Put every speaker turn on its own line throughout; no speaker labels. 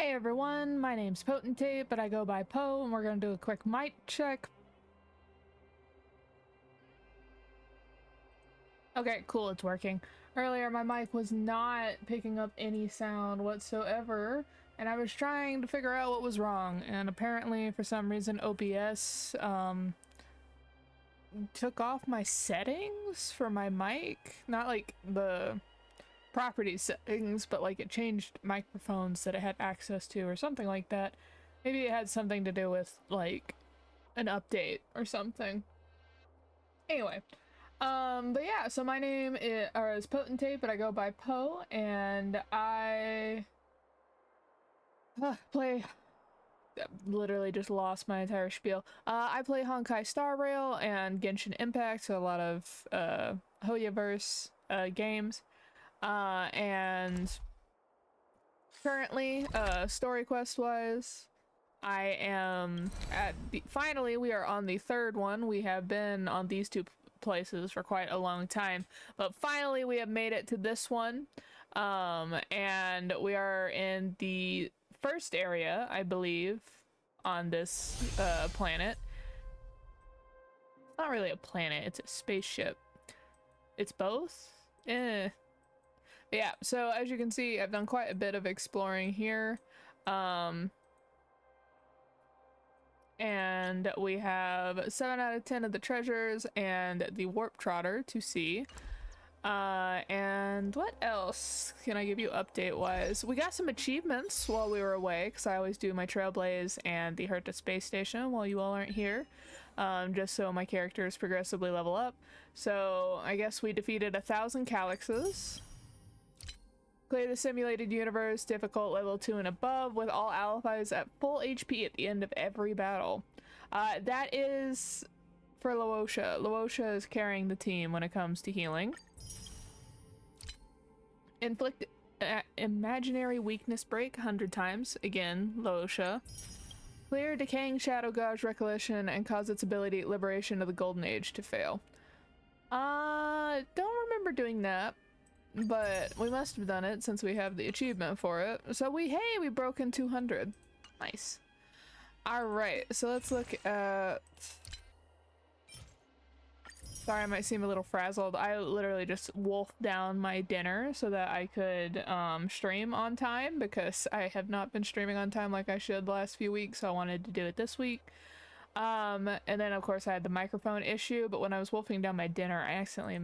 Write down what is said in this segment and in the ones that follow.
Hey everyone, my name's Poetentate, but I go by Poe, and we're gonna do a quick mic check. Okay, cool, it's working. Earlier, my mic was not picking up any sound whatsoever, and I was trying to figure out what was wrong, and apparently, for some reason, OBS, took off my settings for my mic. Not like the property settings, but like it changed microphones that it had access to or something like that. Maybe it had something to do with like an update or something. Anyway, but yeah, so my name is Poetentate, but I go by Poe, and I play. Literally just lost my entire spiel. I play Honkai Star Rail and Genshin Impact, so a lot of Hoyoverse games. And currently, story quest wise, I am finally we are on the third one. We have been on these two places for quite a long time, but finally we have made it to this one. And we are in the first area, I believe, on this planet. It's not really a planet, it's a spaceship. It's both? Yeah, so as you can see, I've done quite a bit of exploring here. And we have 7 out of 10 of the treasures and the warp trotter to see. And what else can I give you update wise? We got some achievements while we were away, because I always do my Trailblaze and the Herta space station while you all aren't here, just so my characters progressively level up. So I guess we defeated 1,000 calyxes. Clear the simulated universe, difficult level 2 and above, with all allies at full HP at the end of every battle. That is for Laosha. Laosha is carrying the team when it comes to healing. Inflict imaginary weakness break 100 times. Again, Laosha. Clear decaying shadow gauge recollection and cause its ability liberation of the golden age to fail. Don't remember doing that, but we must have done it since we have the achievement for it. So we broke in 200. Nice. All right, so let's look at. Sorry, I might seem a little frazzled. I literally just wolfed down my dinner so that I could stream on time, because I have not been streaming on time like I should the last few weeks, so I wanted to do it this week. And then of course I had the microphone issue, but when I was wolfing down my dinner, I accidentally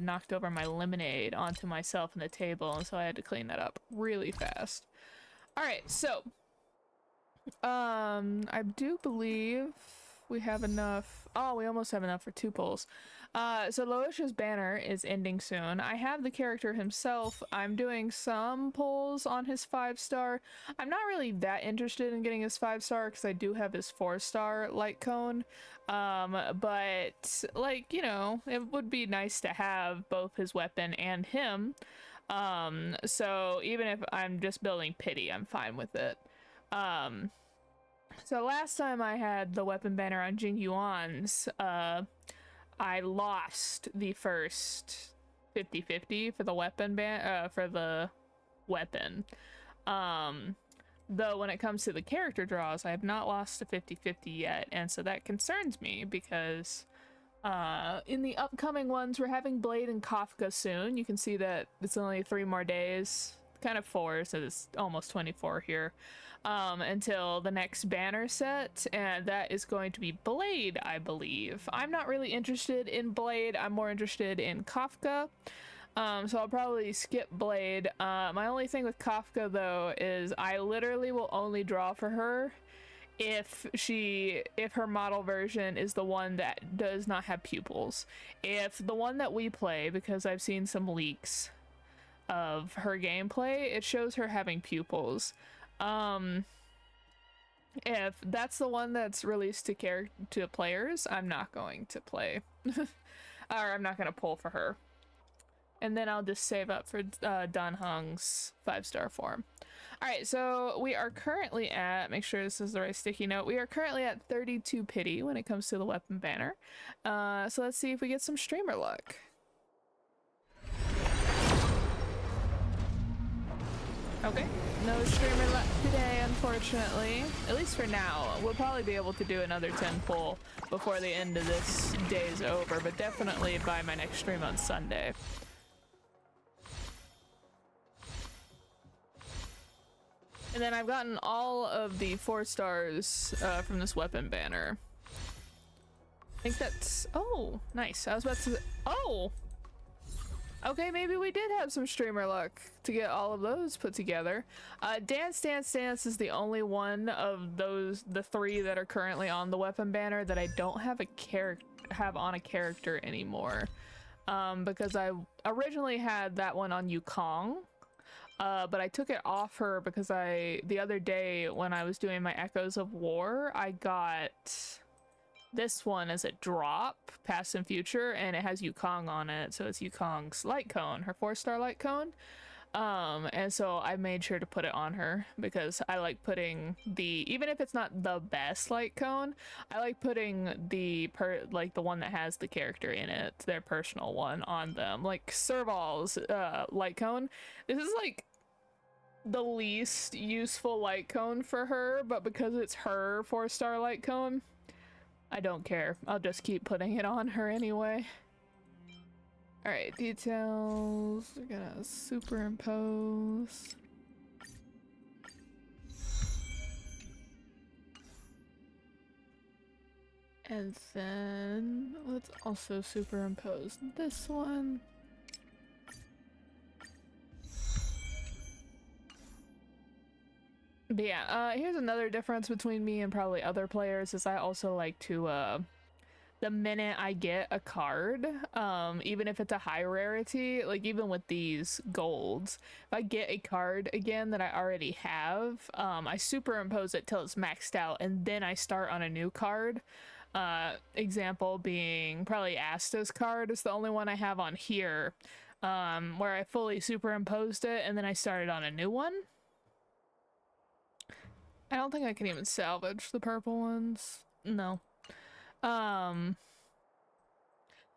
knocked over my lemonade onto myself and the table, and so I had to clean that up really fast. All right, so I do believe we have enough. Oh, we almost have enough for 2 pulls. So Laosha's banner is ending soon. I have the character himself. I'm doing some pulls on his 5-star. I'm not really that interested in getting his 5-star because I do have his 4-star light cone. But like, you know, it would be nice to have both his weapon and him. So even if I'm just building pity, I'm fine with it. So last time I had the weapon banner on Jing Yuan's, I lost the first 50-50 for the weapon for the weapon. Though when it comes to the character draws, I have not lost a 50-50 yet, and so that concerns me because in the upcoming ones, we're having Blade and Kafka soon. You can see that it's only 3 more days, kind of 4, so it's almost 24 here, until the next banner set, and that is going to be Blade, I believe. I'm not really interested in Blade. I'm more interested in Kafka, so I'll probably skip Blade. My only thing with Kafka though is I literally will only draw for her if her model version is the one that does not have pupils. If the one that we play, because I've seen some leaks of her gameplay, it shows her having pupils. If that's the one that's released to players, I'm not going to play. Or I'm not going to pull for her. And then I'll just save up for Dan Heng's 5-star form. Alright, so we are currently at, make sure this is the right sticky note, we are currently at 32 pity when it comes to the weapon banner. So let's see if we get some streamer luck. Okay, no streamer left today, unfortunately. At least for now. We'll probably be able to do another 10 pull before the end of this day's over, but definitely by my next stream on Sunday. And then I've gotten all of the 4 stars from this weapon banner. I think that's... Oh, nice. I was about to... Oh! Okay, maybe we did have some streamer luck to get all of those put together. Dance Dance Dance is the only one of those, the 3 that are currently on the weapon banner that I don't have on a character anymore. Because I originally had that one on Yukong, but I took it off her because the other day when I was doing my Echoes of War, I got this one as a drop, past and future, and it has Yukong on it, so it's Yukong's light cone, her 4-star light cone. And so I made sure to put it on her because I like putting even if it's not the best light cone, I like putting the one that has the character in it, their personal one, on them. Like Serval's light cone. This is like the least useful light cone for her, but because it's her 4-star light cone, I don't care. I'll just keep putting it on her anyway. Alright, details. We're gonna superimpose. And then let's also superimpose this one. But yeah, here's another difference between me and probably other players is I also like to, the minute I get a card, even if it's a high rarity, like even with these golds, if I get a card again that I already have, I superimpose it till it's maxed out and then I start on a new card. Example being probably Asta's card is the only one I have on here, where I fully superimposed it and then I started on a new one. I don't think I can even salvage the purple ones. No.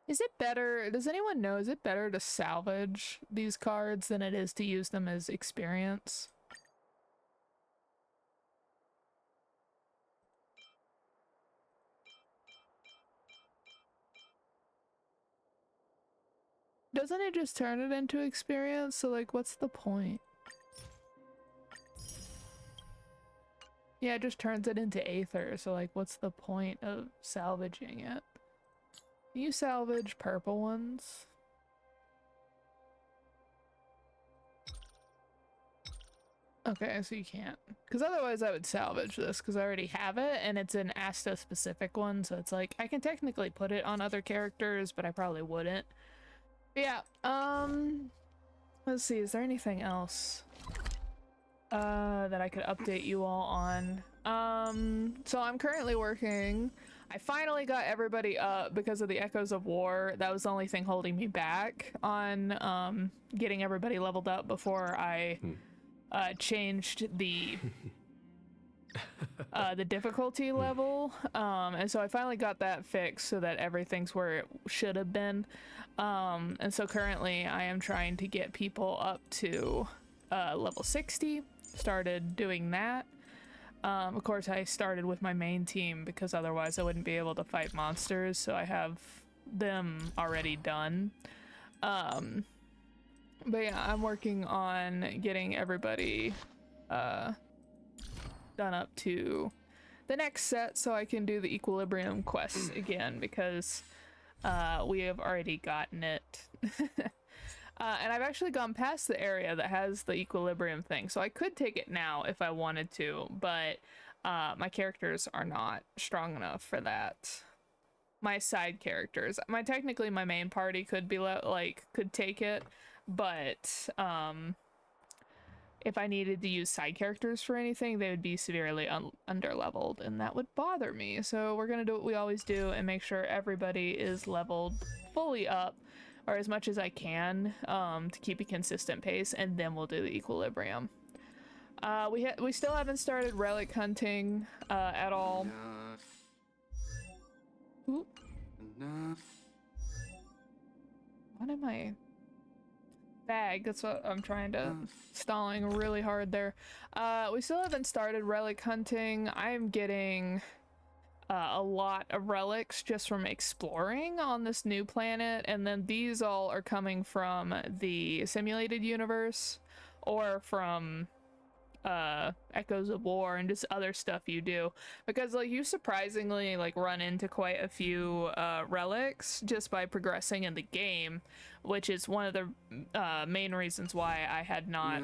Is it better, does anyone know, is it better to salvage these cards than it is to use them as experience? Doesn't it just turn it into experience? So like, what's the point? Yeah, it just turns it into Aether, so like, what's the point of salvaging it? Can you salvage purple ones? Okay, so you can't. Because otherwise I would salvage this, because I already have it, and it's an Asta-specific one, so it's like, I can technically put it on other characters, but I probably wouldn't. But yeah, let's see, is there anything else that I could update you all on? So I'm currently working. I finally got everybody up because of the Echoes of War. That was the only thing holding me back on getting everybody leveled up before I changed the difficulty level. And so I finally got that fixed so that everything's where it should have been. And so currently I am trying to get people up to level 60. Started doing that. Of course, I started with my main team because otherwise I wouldn't be able to fight monsters, so I have them already done. But yeah, I'm working on getting everybody done up to the next set so I can do the Equilibrium quests again, because we have already gotten it. And I've actually gone past the area that has the equilibrium thing, so I could take it now if I wanted to, but my characters are not strong enough for that. My side characters, technically my main party could be could take it, but if I needed to use side characters for anything, they would be severely under-leveled, and that would bother me. So we're gonna do what we always do and make sure everybody is leveled fully up, or as much as I can, to keep a consistent pace, and then we'll do the equilibrium. We still haven't started relic hunting at all. Ooh. What am I? bag. That's what I'm trying to, stalling really hard there. We still haven't started relic hunting. I'm getting a lot of relics just from exploring on this new planet, and then these all are coming from the simulated universe or from Echoes of War and just other stuff you do, because like you surprisingly like run into quite a few relics just by progressing in the game, which is one of the main reasons why I had not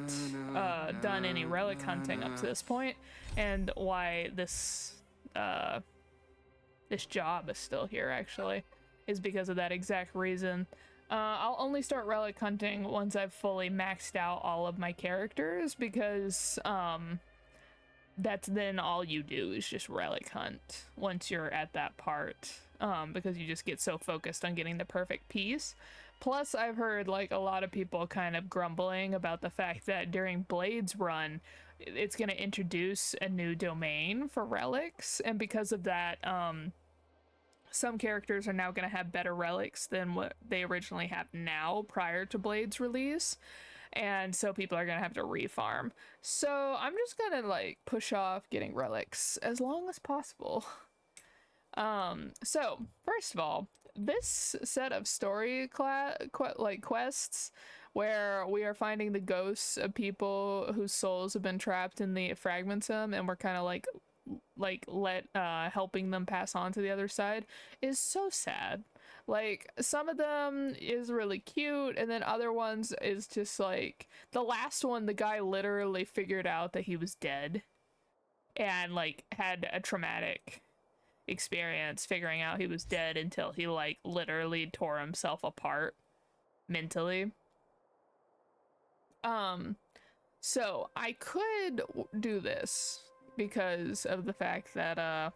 done any relic hunting up to this point, and why this this job is still here actually, is because of that exact reason. I'll only start relic hunting once I've fully maxed out all of my characters, because that's then all you do is just relic hunt once you're at that part, because you just get so focused on getting the perfect piece. Plus, I've heard like a lot of people kind of grumbling about the fact that during Blade's run, it's going to introduce a new domain for relics, and because of that, some characters are now going to have better relics than what they originally have now prior to Blade's release, and so people are going to have to refarm. So I'm just going to like push off getting relics as long as possible. So first of all, this set of story quests where we are finding the ghosts of people whose souls have been trapped in the fragmentum, and we're kind of helping them pass on to the other side, is so sad. Like, some of them is really cute, and then other ones is just like, the last one, the guy literally figured out that he was dead and like had a traumatic experience figuring out he was dead until he like literally tore himself apart mentally. So I could do this because of the fact that I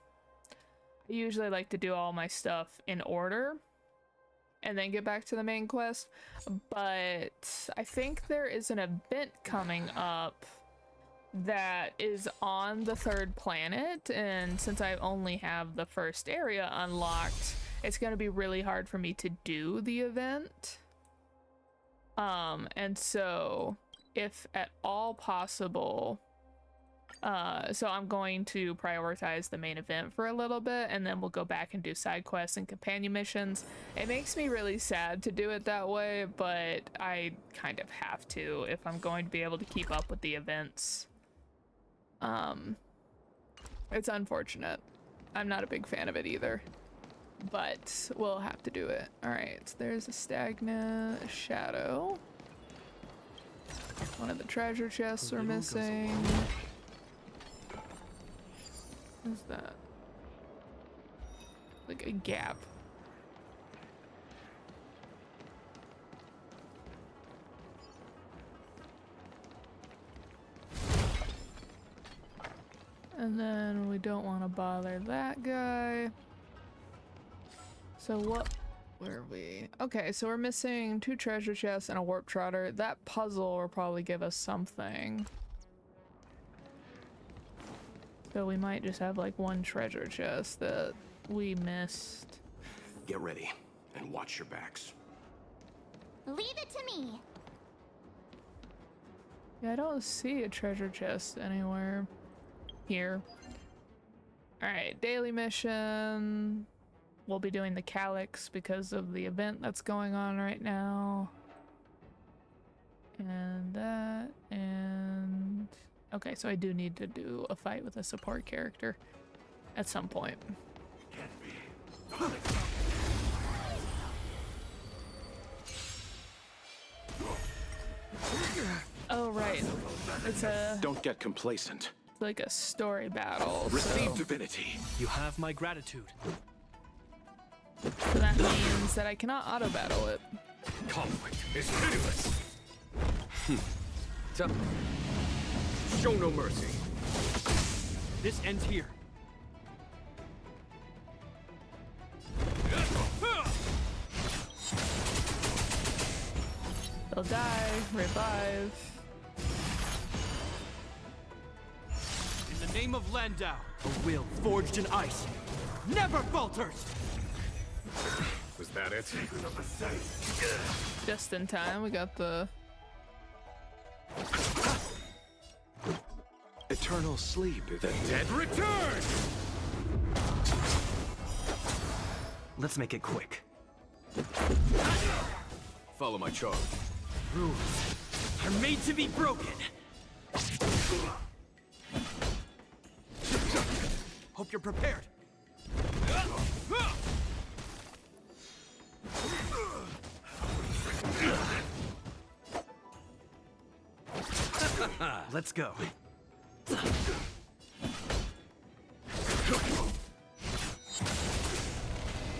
usually like to do all my stuff in order and then get back to the main quest, but I think there is an event coming up that is on the third planet, and since I only have the first area unlocked, it's going to be really hard for me to do the event. And so if at all possible, so I'm going to prioritize the main event for a little bit, and then we'll go back and do side quests and companion missions. It makes me really sad to do it that way, but I kind of have to if I'm going to be able to keep up with the events. It's unfortunate. I'm not a big fan of it either, but we'll have to do it. All right, so there's a stagnant shadow. One of the treasure chests we're missing. What's that? Like a gap. And then we don't want to bother that guy. So where are we? Okay, so we're missing 2 treasure chests and a warp trotter. That puzzle will probably give us something. So we might just have like 1 treasure chest that we missed.
Get ready and watch your backs.
Leave it to me.
Yeah, I don't see a treasure chest anywhere here. Alright, daily mission. We'll be doing the Calyx because of the event that's going on right now. And that, and... okay, so I do need to do a fight with a support character at some point. Oh, right. It's a...
don't get complacent.
It's like a story battle.
Receive divinity.
You have my gratitude.
So that means that I cannot auto-battle it.
Conflict is pitiless. Show no mercy. This ends here.
They'll die, revive.
In the name of Landau, a will forged in ice never falters.
Was that it?
Just in time, we got the
eternal sleep if
The dead return!
Let's make it quick.
follow my charge.
Rules are made to be broken. Hope you're prepared.
Let's go.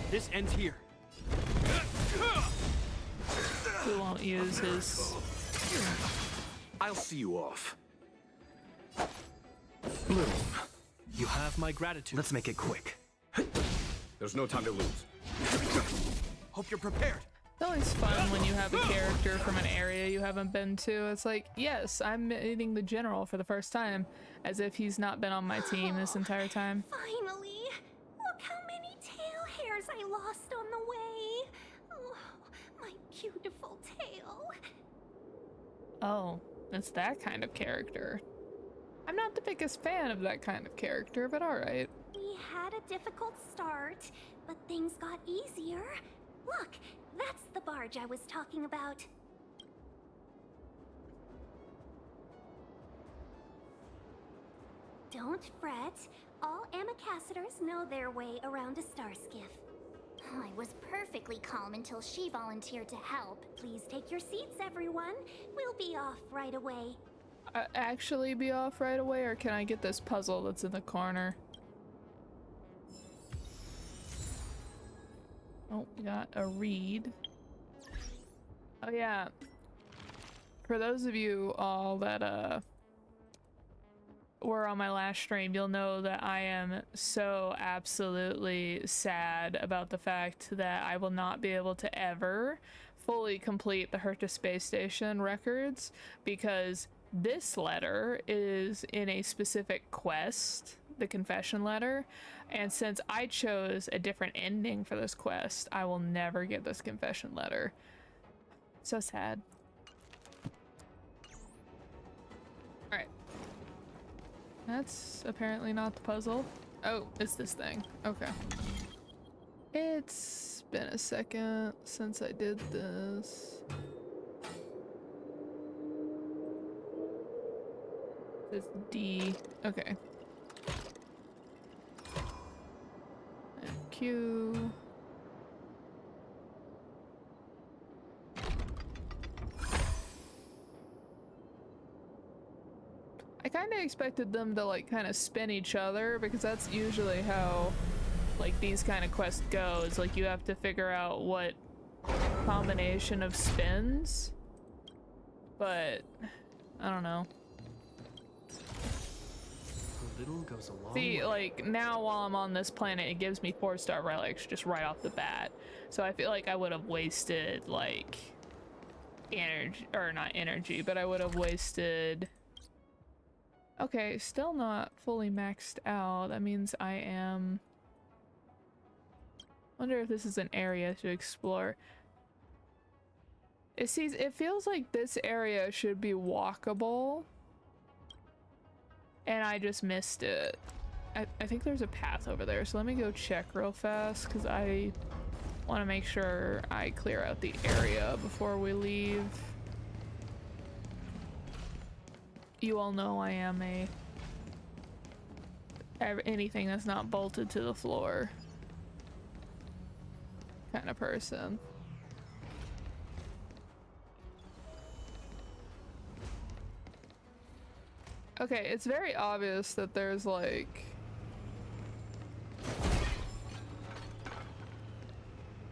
This ends here.
We won't use his.
I'll see you off. Little one.
You have my gratitude.
Let's make it quick.
There's no time to lose.
Hope you're prepared.
It's always fun when you have a character from an area you haven't been to. It's like, yes, I'm meeting the general for the first time, as if he's not been on my team this entire time.
Finally! Look how many tail hairs I lost on the way! Oh, my beautiful tail.
Oh, it's that kind of character. I'm not the biggest fan of that kind of character, but alright.
We had a difficult start, but things got easier. Look, that's the barge I was talking about. Don't fret. All ambassadors know their way around a star skiff. I was perfectly calm until she volunteered to help. Please take your seats, everyone. We'll be off right away.
Actually be off right away, or can I get this puzzle that's in the corner? Oh, we got a read. Oh yeah. For those of you all that were on my last stream, you'll know that I am so absolutely sad about the fact that I will not be able to ever fully complete the Herta Space Station records, because this letter is in a specific quest, the confession letter, and since I chose a different ending for this quest, I will never get this confession letter. So sad. Alright. That's apparently not the puzzle. Oh, it's this thing. Okay. It's been a second since I did this. It's D. Okay. And Q. I kind of expected them to like kind of spin each other, because that's usually how like these kind of quests go. Is like you have to figure out what combination of spins, but I don't know.
Little goes a long
See,
way.
like now while I'm on this planet, it gives me 4-star relics just right off the bat. So I feel like I would have wasted like energy, or not energy, but I would have wasted. Okay, still not fully maxed out. That means I am. Wonder if this is an area to explore. It feels like this area should be walkable, and I just missed it. I think there's a path over there, so let me go check real fast, because I want to make sure I clear out the area before we leave. You all know I am anything that's not bolted to the floor kind of person. Okay, it's very obvious that there's like...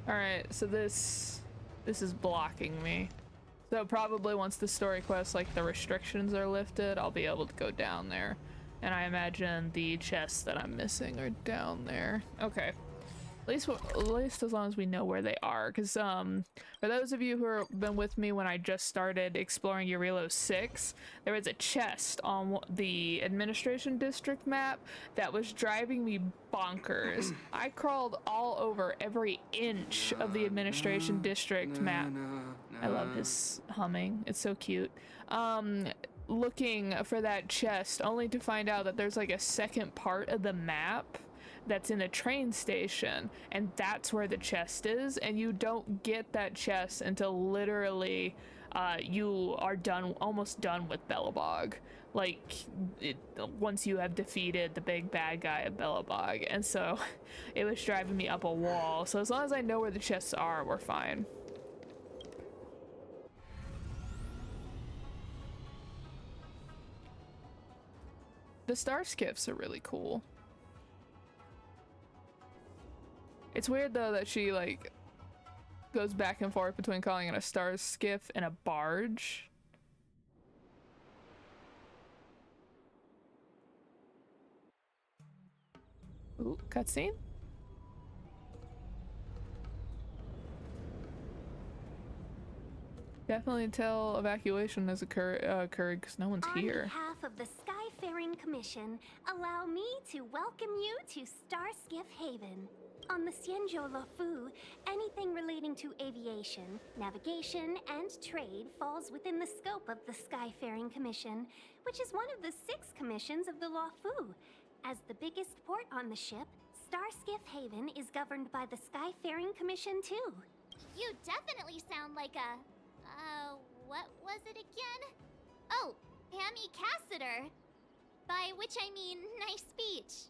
Alright, so this is blocking me. So probably once the story quest, like the restrictions are lifted, I'll be able to go down there. And I imagine the chests that I'm missing are down there. Okay. At least as long as we know where they are, because for those of you who have been with me when I just started exploring Eurilo 6, there was a chest on the administration district map that was driving me bonkers. I crawled all over every inch of the administration district map. I love his humming, it's so cute. looking for that chest only to find out that there's like a second part of the map that's in a train station, and that's where the chest is, and you don't get that chest until literally you are almost done with Belobog, like once you have defeated the big bad guy of Belobog. And so it was driving me up a wall. So as long as I know where the chests are, we're fine. The star skiffs are really cool. It's weird though that she like goes back and forth between calling it a star skiff and a barge. Ooh, cutscene? Definitely until evacuation has occurred because no one's here.
On behalf of the Skyfaring Commission, allow me to welcome you to Starskiff Haven. On the Xianzhou Luofu, anything relating to aviation, navigation, and trade falls within the scope of the Skyfaring Commission, which is one of the 6 commissions of the Luofu. As the biggest port on the ship, Starskiff Haven is governed by the Skyfaring Commission too.
You definitely sound like a... what was it again? Oh, Amy Cassiter. By which I mean, nice speech.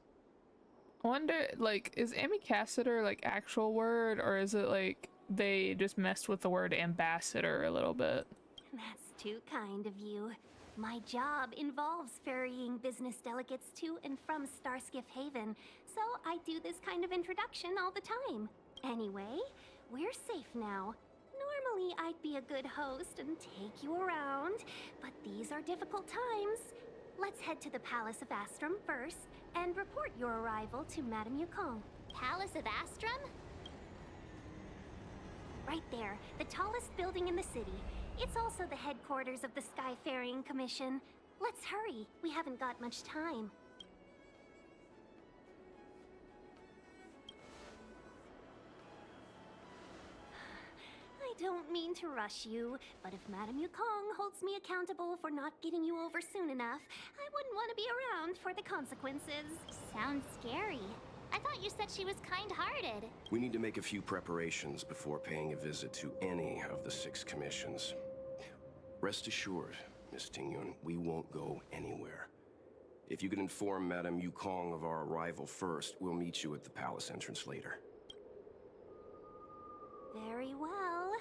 I wonder, like, is ambassador like actual word, or is it like they just messed with the word ambassador a little bit?
That's too kind of you. My job involves ferrying business delegates to and from Starskiff Haven, so I do this kind of introduction all the time. Anyway, we're safe now. Normally, I'd be a good host and take you around, but these are difficult times. Let's head to the Palace of Astrum first and report your arrival to Madame Yukong.
Palace of Astrum?
Right there, the tallest building in the city. It's also the headquarters of the Skyfaring Commission. Let's hurry, we haven't got much time. I don't mean to rush you, but if Madame Yukong holds me accountable for not getting you over soon enough, I wouldn't want to be around for the consequences.
Sounds scary. I thought you said she was kind-hearted.
We need to make a few preparations before paying a visit to any of the 6 commissions. Rest assured, Miss Tingyun, we won't go anywhere. If you could inform Madame Yukong of our arrival first, we'll meet you at the palace entrance later.
Very well.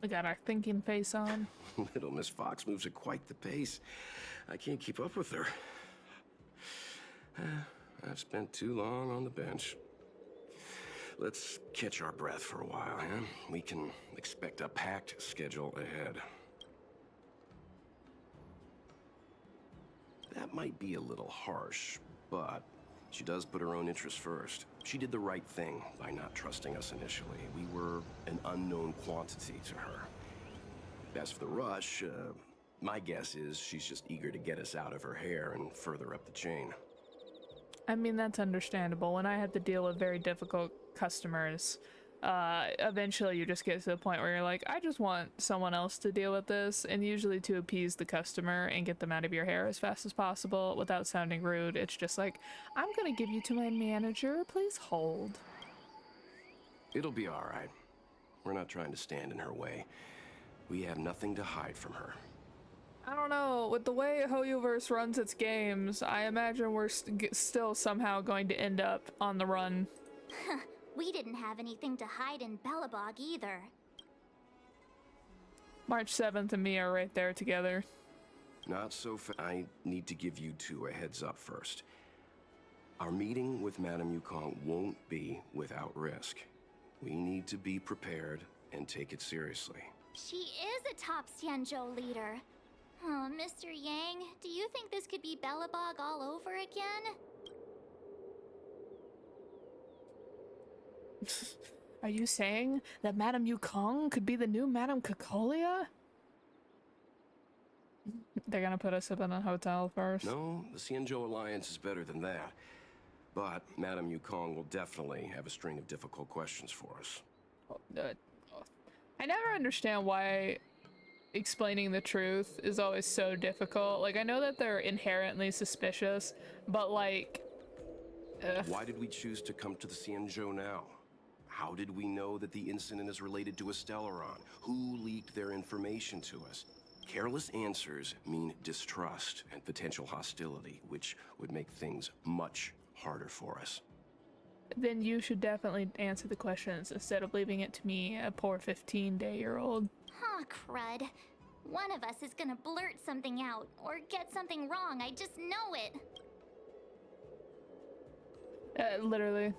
We got our thinking face on.
Little Miss Fox moves at quite the pace. I can't keep up with her. I've spent too long on the bench. Let's catch our breath for a while, huh? We can expect a packed schedule ahead. That might be a little harsh, but she does put her own interests first. She did the right thing by not trusting us initially. We were an unknown quantity to her. As for the rush, my guess is she's just eager to get us out of her hair and further up the chain.
I mean, that's understandable. When I have to deal with very difficult customers, eventually you just get to the point where you're like, I just want someone else to deal with this, and usually to appease the customer and get them out of your hair as fast as possible without sounding rude, it's just like, I'm gonna give you to my manager, please hold.
It'll be all right. We're not trying to stand in her way. We have nothing to hide from her.
I don't know, with the way Hoyoverse runs its games, I imagine we're still somehow going to end up on the run.
We didn't have anything to hide in Belobog either.
March 7th and me are right there together.
Not so fast. I need to give you 2 a heads up first. Our meeting with Madame Yukong won't be without risk. We need to be prepared and take it seriously.
She is a top Xianzhou leader. Oh, Mr. Yang, do you think this could be Belobog all over again?
Are you saying that Madame Yukong could be the new Madame Cacolia? They're gonna put us up in a hotel first.
No, the Xianzhou Alliance is better than that. But Madame Yukong will definitely have a string of difficult questions for us.
I never understand why explaining the truth is always so difficult. Like, I know that they're inherently suspicious, but like...
Why did we choose to come to the Xianzhou now? How did we know that the incident is related to a Stellaron? Who leaked their information to us? Careless answers mean distrust and potential hostility, which would make things much harder for us.
Then you should definitely answer the questions instead of leaving it to me, a poor 15-day-old.
Huh, crud. One of us is gonna blurt something out, or get something wrong, I just know it.
Literally.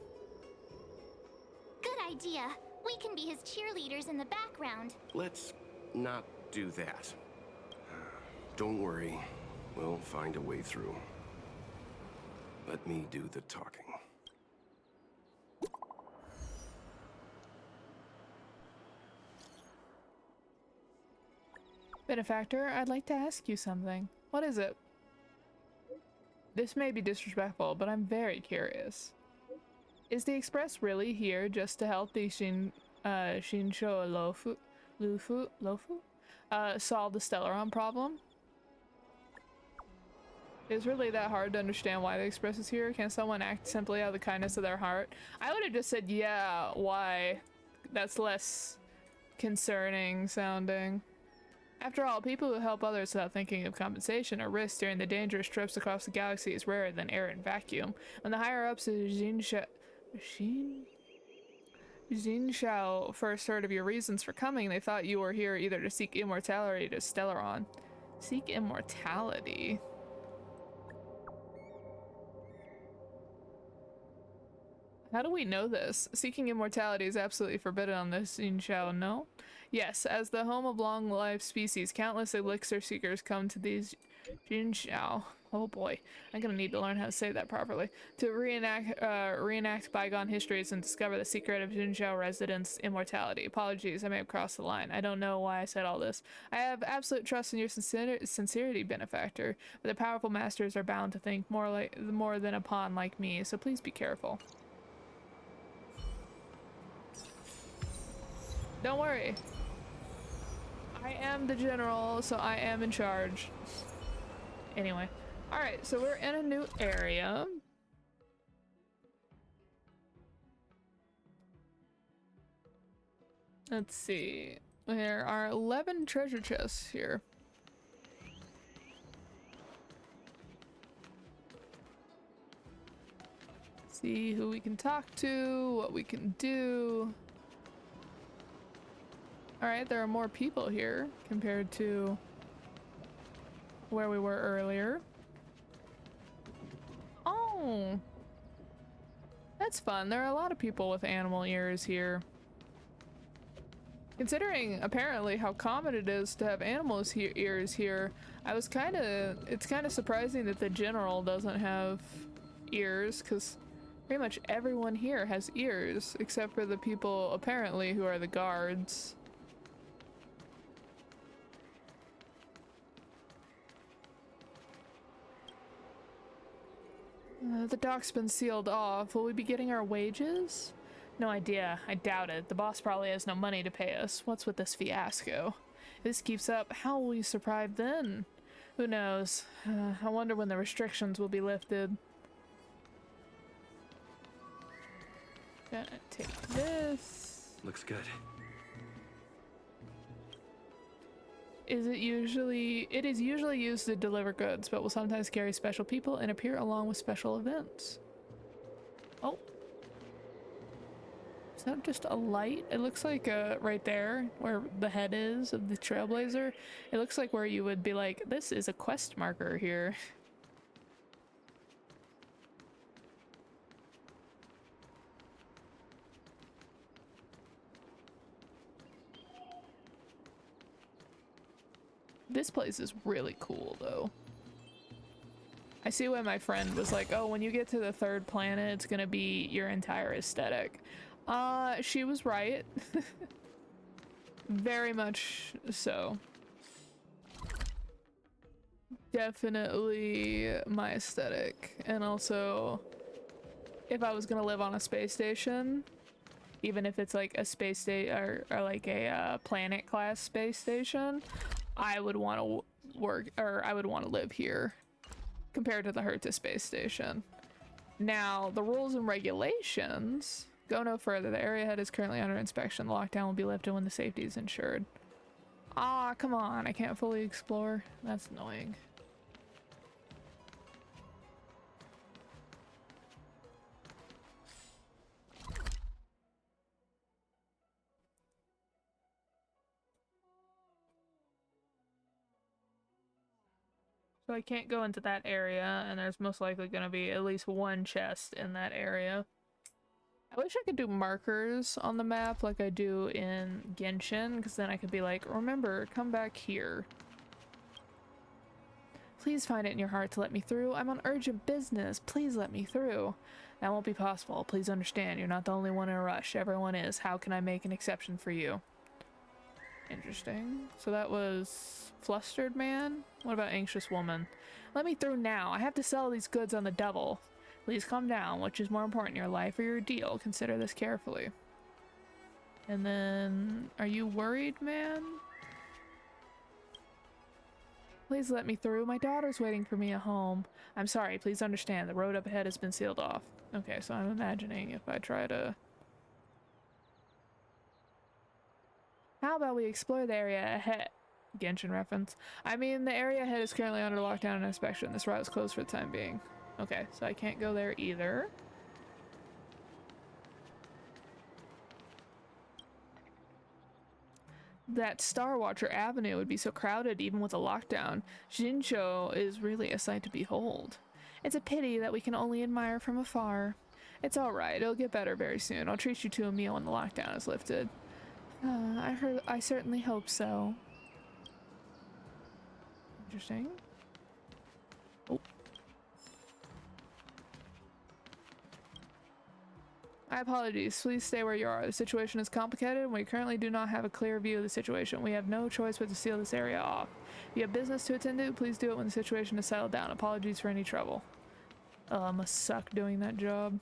Good idea. We can be his cheerleaders in the background.
Let's not do that. Don't worry. We'll find a way through. Let me do the talking.
Benefactor, I'd like to ask you something. What is it? This may be disrespectful, but I'm very curious. Is the Express really here just to help the Shinsho Lofu solve the Stellaron problem? Is really that hard to understand why the Express is here? Can someone act simply out of the kindness of their heart? I would have just said, yeah, why? That's less concerning sounding. After all, people who help others without thinking of compensation or risk during the dangerous trips across the galaxy is rarer than air and vacuum. When the higher-ups of Xinshao first heard of your reasons for coming, they thought you were here either to seek immortality or to Stellaron. Seek immortality? How do we know this? Seeking immortality is absolutely forbidden on this Xinshao, no? Yes, as the home of long-lived species, countless elixir seekers come to these Xinshao. Oh boy, I'm gonna need to learn how to say that properly. To reenact bygone histories and discover the secret of Xinshao residents' immortality. Apologies, I may have crossed the line. I don't know why I said all this. I have absolute trust in your sincerity, Benefactor, but the powerful masters are bound to think more than a pawn like me, so please be careful. Don't worry. I am the general, so I am in charge. Anyway. Alright, so we're in a new area. Let's see. There are 11 treasure chests here. See who we can talk to, what we can do. Alright, there are more people here compared to where we were earlier. Oh! That's fun. There are a lot of people with animal ears here. Considering apparently how common it is to have ears here, it's kind of surprising that the general doesn't have ears, because pretty much everyone here has ears, except for the people apparently who are the guards. The dock's been sealed off. Will we be getting our wages? No idea. I doubt it. The boss probably has no money to pay us. What's with this fiasco? If this keeps up, how will we survive then? Who knows? I wonder when the restrictions will be lifted. Gonna take this.
Looks good.
It is usually used to deliver goods, but will sometimes carry special people and appear along with special events. Oh. Is that just a light? It looks like right there where the head is of the Trailblazer. It looks like where you would be like, this is a quest marker here. This place is really cool, though. I see why my friend was like, oh, when you get to the third planet, it's gonna be your entire aesthetic. She was right. Very much so. definitely my aesthetic. And also, if I was gonna live on a space station, even if it's like a space station or like a planet class space station, I would want to work, or I would want to live here compared to the Herta space station. Now, the rules and regulations go no further. The area ahead is currently under inspection. The lockdown will be lifted when the safety is ensured. Ah, come on, I can't fully explore. That's annoying. So I can't go into that area, and there's most likely going to be at least one chest in that area. I wish I could do markers on the map like I do in Genshin, because then I could be like, remember, come back here. Please find it in your heart to let me through. I'm on urgent business. Please let me through. That won't be possible. Please understand, you're not the only one in a rush. Everyone is. How can I make an exception for you? Interesting. So that was Flustered Man? What about Anxious Woman? Let me through now. I have to sell these goods on the devil. Please calm down. Which is more important, your life or your deal? Consider this carefully. And then, are you worried, man? Please let me through. My daughter's waiting for me at home. I'm sorry. Please understand. The road up ahead has been sealed off. Okay, so I'm imagining if I try to... How about we explore the area ahead? Genshin reference. I mean, the area ahead is currently under lockdown and inspection. This route is closed for the time being. Okay, so I can't go there either. That Star Watcher Avenue would be so crowded even with a lockdown. Jinsho is really a sight to behold. It's a pity that we can only admire from afar. It's alright, it'll get better very soon. I'll treat you to a meal when the lockdown is lifted. I certainly hope so. Interesting. Oh. My apologies. Please stay where you are. The situation is complicated and we currently do not have a clear view of the situation. We have no choice but to seal this area off. If you have business to attend to, please do it when the situation is settled down. Apologies for any trouble. Oh, I must suck doing that job.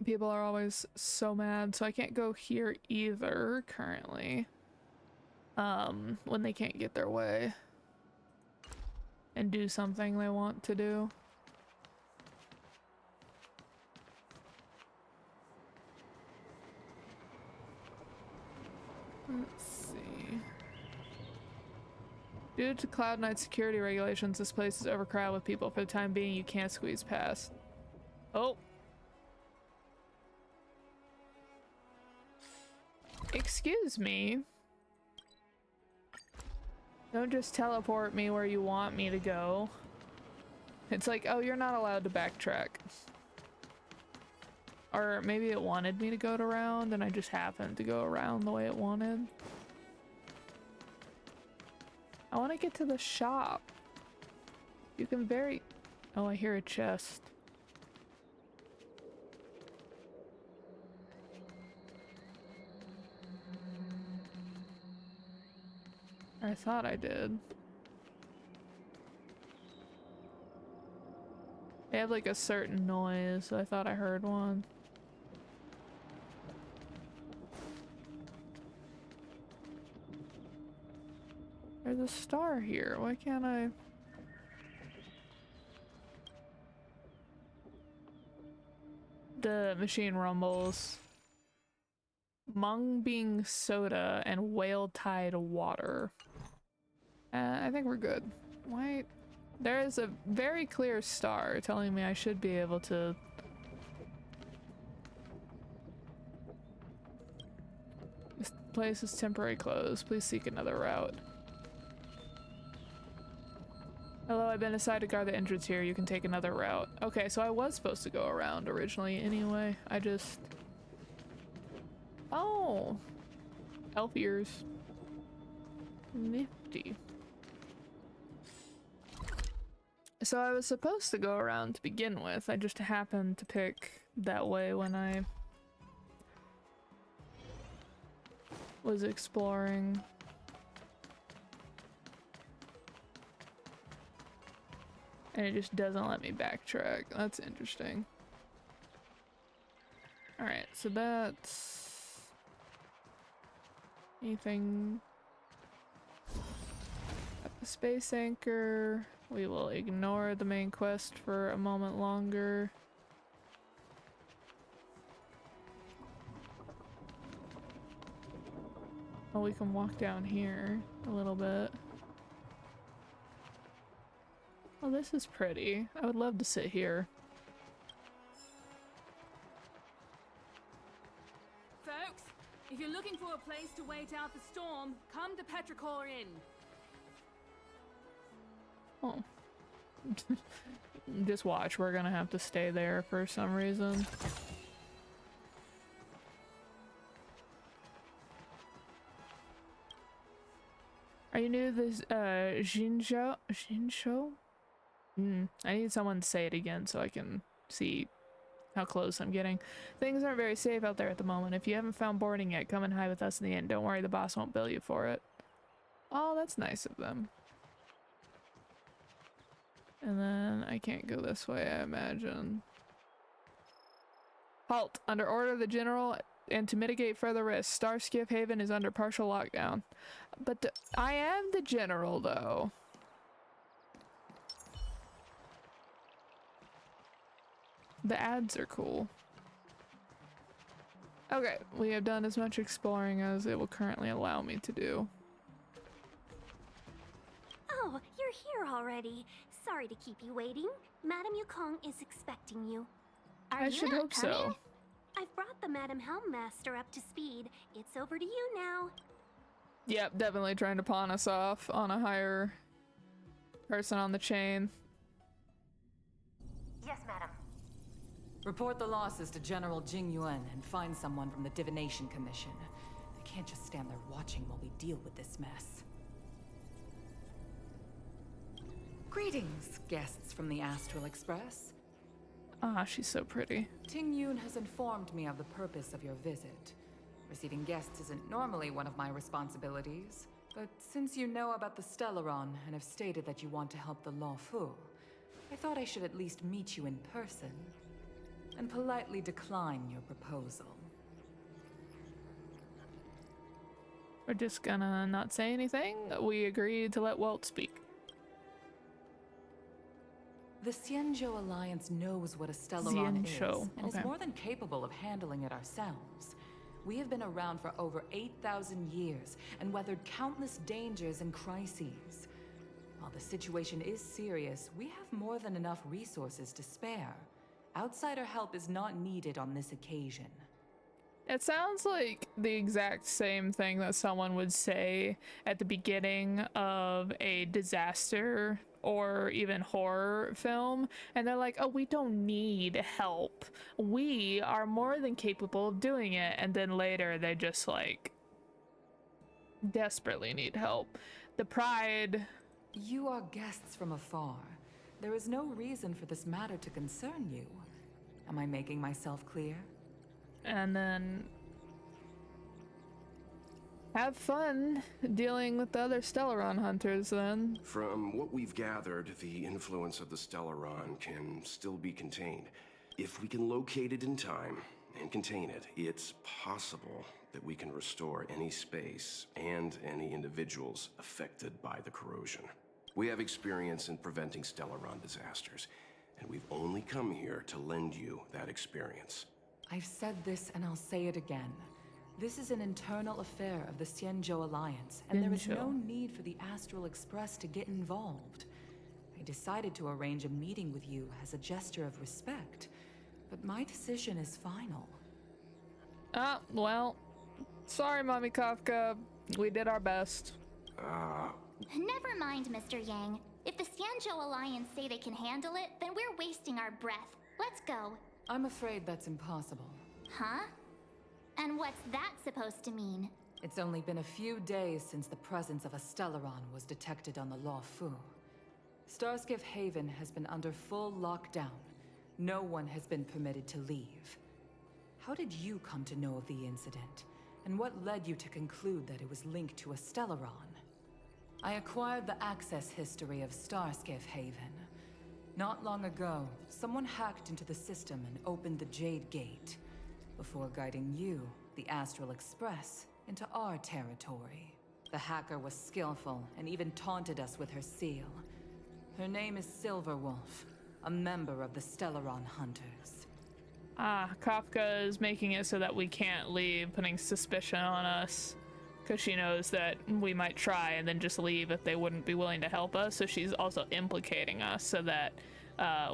People are always so mad, so I can't go here either currently. When they can't get their way and do something they want to do. Let's see. Due to Cloud Knight security regulations, this place is overcrowded with people. For the time being, you can't squeeze past. Oh. Excuse me. Don't just teleport me where you want me to go. It's like, oh, you're not allowed to backtrack. Or maybe it wanted me to go around and I just happened to go around the way it wanted. I want to get to the shop. You can very... Oh, I hear a chest. I thought I did. They have like a certain noise, so I thought I heard one. There's a star here. Why can't I? The machine rumbles. Mungbing soda and whale tide water. I think we're good. Why? There is a very clear star telling me I should be able to... This place is temporarily closed. Please seek another route. Hello, I've been assigned to guard the entrance here. You can take another route. Okay, so I was supposed to go around originally anyway. I just... Oh! Elf ears. Nifty. So I was supposed to go around to begin with. I just happened to pick that way when I was exploring. And it just doesn't let me backtrack. That's interesting. Alright, so that's... anything... At the space anchor. We will ignore the main quest for a moment longer. Oh, we can walk down here a little bit. Oh, this is pretty. I would love to sit here.
Folks, if you're looking for a place to wait out the storm, come to Petrichor Inn.
Oh. Just watch, we're gonna have to stay there for some reason. Are you new to this, Jinsho? Jinsho? I need someone to say it again so I can see how close I'm getting. Things aren't very safe out there at the moment. If you haven't found boarding yet, come and hide with us in the inn. Don't worry, the boss won't bill you for it. Oh, that's nice of them. And then I can't go this way, I imagine. Halt! Under order of the general, and to mitigate further risks, Starskiff Haven is under partial lockdown. But I am the general, though. The ads are cool. Okay, we have done as much exploring as it will currently allow me to do.
Oh, you're here already. Sorry to keep you waiting. Madame Yukong is expecting you.
I should hope so.
I've brought the Madame Helmmaster up to speed. It's over to you now.
Yep, definitely trying to pawn us off on a higher person on the chain.
Yes, madam.
Report the losses to General Jing Yuan and find someone from the Divination Commission. They can't just stand there watching while we deal with this mess. Greetings, guests from the Astral Express.
Ah, she's so pretty.
Ting Yun has informed me of the purpose of your visit. Receiving guests isn't normally one of my responsibilities, but since you know about the Stellaron and have stated that you want to help the Law Fu, I thought I should at least meet you in person and politely decline your proposal.
We're just gonna not say anything. We agreed to let Walt speak.
The Xianzhou Alliance knows what a Stellaron is,
Xianzhou,
and
okay.
is more than capable of handling it ourselves. We have been around for over 8,000 years and weathered countless dangers and crises. While the situation is serious, we have more than enough resources to spare. Outsider help is not needed on this occasion.
It sounds like the exact same thing that someone would say at the beginning of a disaster or even horror film, and they're like, oh, we don't need help. We are more than capable of doing it. And then later they just like desperately need help. The pride.
You are guests from afar. There is no reason for this matter to concern you. Am I making myself clear?
And then have fun dealing with the other Stellaron hunters then.
From what we've gathered, the influence of the Stellaron can still be contained. If we can locate it in time and contain it, it's possible that we can restore any space and any individuals affected by the corrosion. We have experience in preventing Stellaron disasters, and we've only come here to lend you that experience.
I've said this and I'll say it again. This is an internal affair of the Xianzhou Alliance, and there is no need for the Astral Express to get involved. I decided to arrange a meeting with you as a gesture of respect, but my decision is final.
Ah, well, sorry, Mommy Kafka. We did our best.
Never mind, Mr. Yang. If the Xianzhou Alliance say they can handle it, then we're wasting our breath. Let's go.
I'm afraid that's impossible.
Huh? And what's that supposed to mean?
It's only been a few days since the presence of a Stellaron was detected on the Law Fu. Starskiff Haven has been under full lockdown. No one has been permitted to leave. How did you come to know of the incident? And what led you to conclude that it was linked to a Stellaron? I acquired the access history of Starskiff Haven. Not long ago, someone hacked into the system and opened the Jade Gate, before guiding you, the Astral Express, into our territory. The hacker was skillful and even taunted us with her seal. Her name is Silverwolf, a member of the Stellaron Hunters.
Ah, Kafka is making it so that we can't leave, putting suspicion on us. Because she knows that we might try and then just leave if they wouldn't be willing to help us. So she's also implicating us so that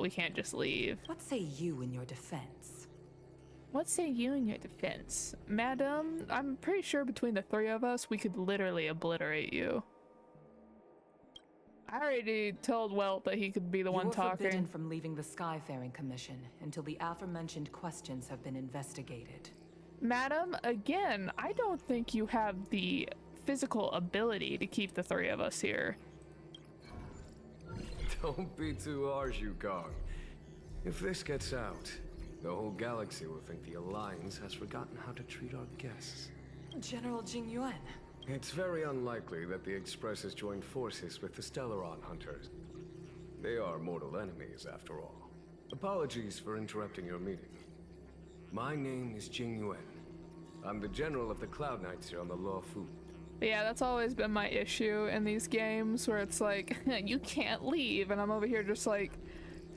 we can't just leave.
What say you in your defense?
What say you in your defense? Madam, I'm pretty sure between the three of us, we could literally obliterate you. I already told Welt that he could be the one
You are forbidden
talking.
from leaving the Skyfaring Commission until the aforementioned questions have been investigated.
Madam, again, I don't think you have the physical ability to keep the three of us here.
Don't be too harsh, Yukong. If this gets out, the whole galaxy will think the Alliance has forgotten how to treat our guests.
General Jing Yuan.
It's very unlikely that the Express has joined forces with the Stellaron Hunters. They are mortal enemies, after all. Apologies for interrupting your meeting. My name is Jing Yuan. I'm the general of the Cloud Knights here on the Law Fu.
Yeah, that's always been my issue in these games where it's like, you can't leave, and I'm over here just like,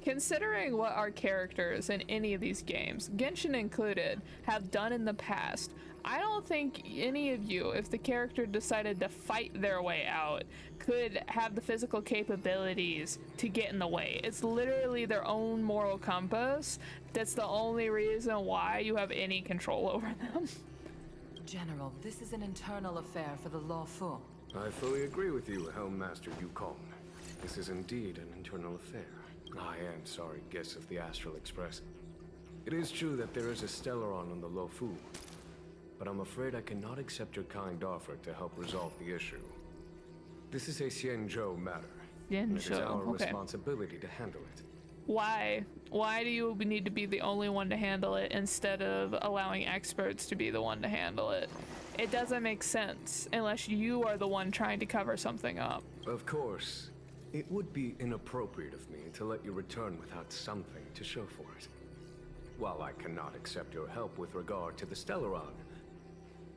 considering what our characters in any of these games, Genshin included, have done in the past, I don't think any of you, if the character decided to fight their way out, could have the physical capabilities to get in the way. It's literally their own moral compass. That's the only reason why you have any control over them.
General, this is an internal affair for the Law Fu.
I fully agree with you, Helm Master Yukong. This is indeed an internal affair. I am sorry, guests of the Astral Express. It is true that there is a Stellaron on the Lo Fu, but I'm afraid I cannot accept your kind offer to help resolve the issue. This is a Xianzhou matter, and it is our responsibility to handle it.
Why? Why do you need to be the only one to handle it instead of allowing experts to be the one to handle it? It doesn't make sense unless you are the one trying to cover something up.
Of course, it would be inappropriate of me to let you return without something to show for it. While I cannot accept your help with regard to the Stellaron,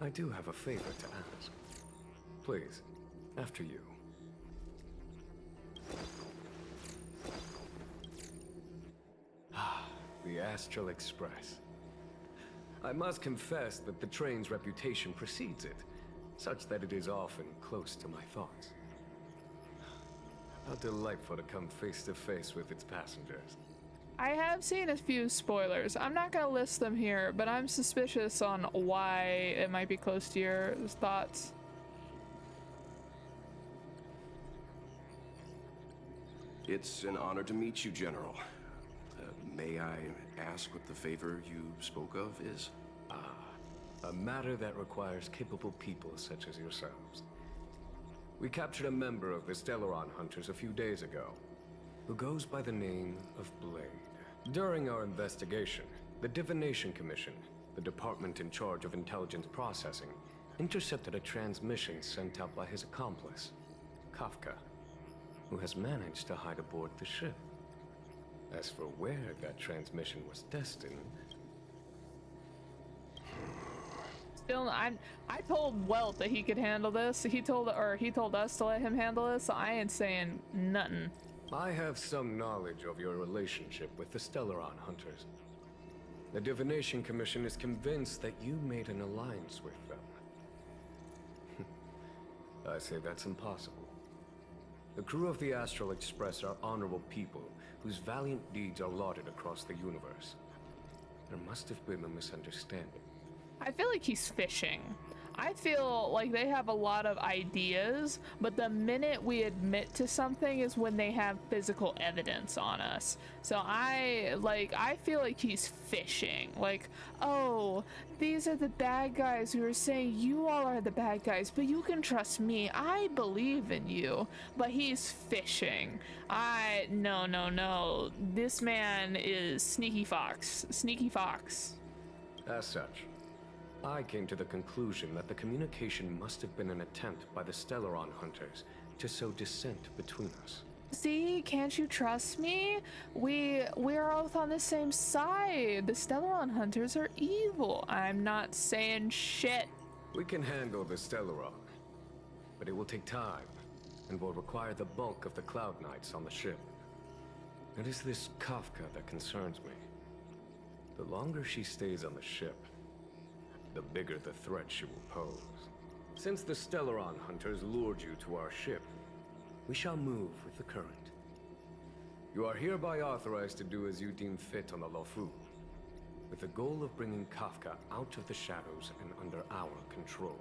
I do have a favor to ask. Please, after you. The Astral Express. I must confess that the train's reputation precedes it, such that it is often close to my thoughts. How delightful to come face to face with its passengers.
I have seen a few spoilers. I'm not gonna list them here, but I'm suspicious on why it might be close to your thoughts.
It's an honor to meet you, General. May I ask what the favor you spoke of is?
A matter that requires capable people such as yourselves. We captured a member of the Stellaron Hunters a few days ago, who goes by the name of Blade. During our investigation, the Divination Commission, the department in charge of intelligence processing, intercepted a transmission sent out by his accomplice, Kafka, who has managed to hide aboard the ship. As for where that transmission was destined...
Still, I told Welt that he could handle this. He told us to let him handle this, so I ain't saying nothing.
I have some knowledge of your relationship with the Stellaron Hunters. The Divination Commission is convinced that you made an alliance with them. I say that's impossible. The crew of the Astral Express are honorable people whose valiant deeds are lauded across the universe. There must have been a misunderstanding.
I feel like he's fishing. I feel like they have a lot of ideas, but the minute we admit to something is when they have physical evidence on us. So I feel like he's fishing. Like, oh, these are the bad guys who are saying you all are the bad guys, but you can trust me. I believe in you. But he's fishing. No. This man is sneaky fox. Sneaky fox.
As such, I came to the conclusion that the communication must have been an attempt by the Stellaron Hunters to sow dissent between us.
See, can't you trust me? We're both on the same side. The Stellaron hunters are evil. I'm not saying shit.
We can handle the Stellaron, but it will take time and will require the bulk of the Cloud Knights on the ship. It is this Kafka that concerns me. The longer she stays on the ship, the bigger the threat she will pose. Since the Stellaron hunters lured you to our ship, we shall move with the current. You are hereby authorized to do as you deem fit on the Lofu, with the goal of bringing Kafka out of the shadows and under our control.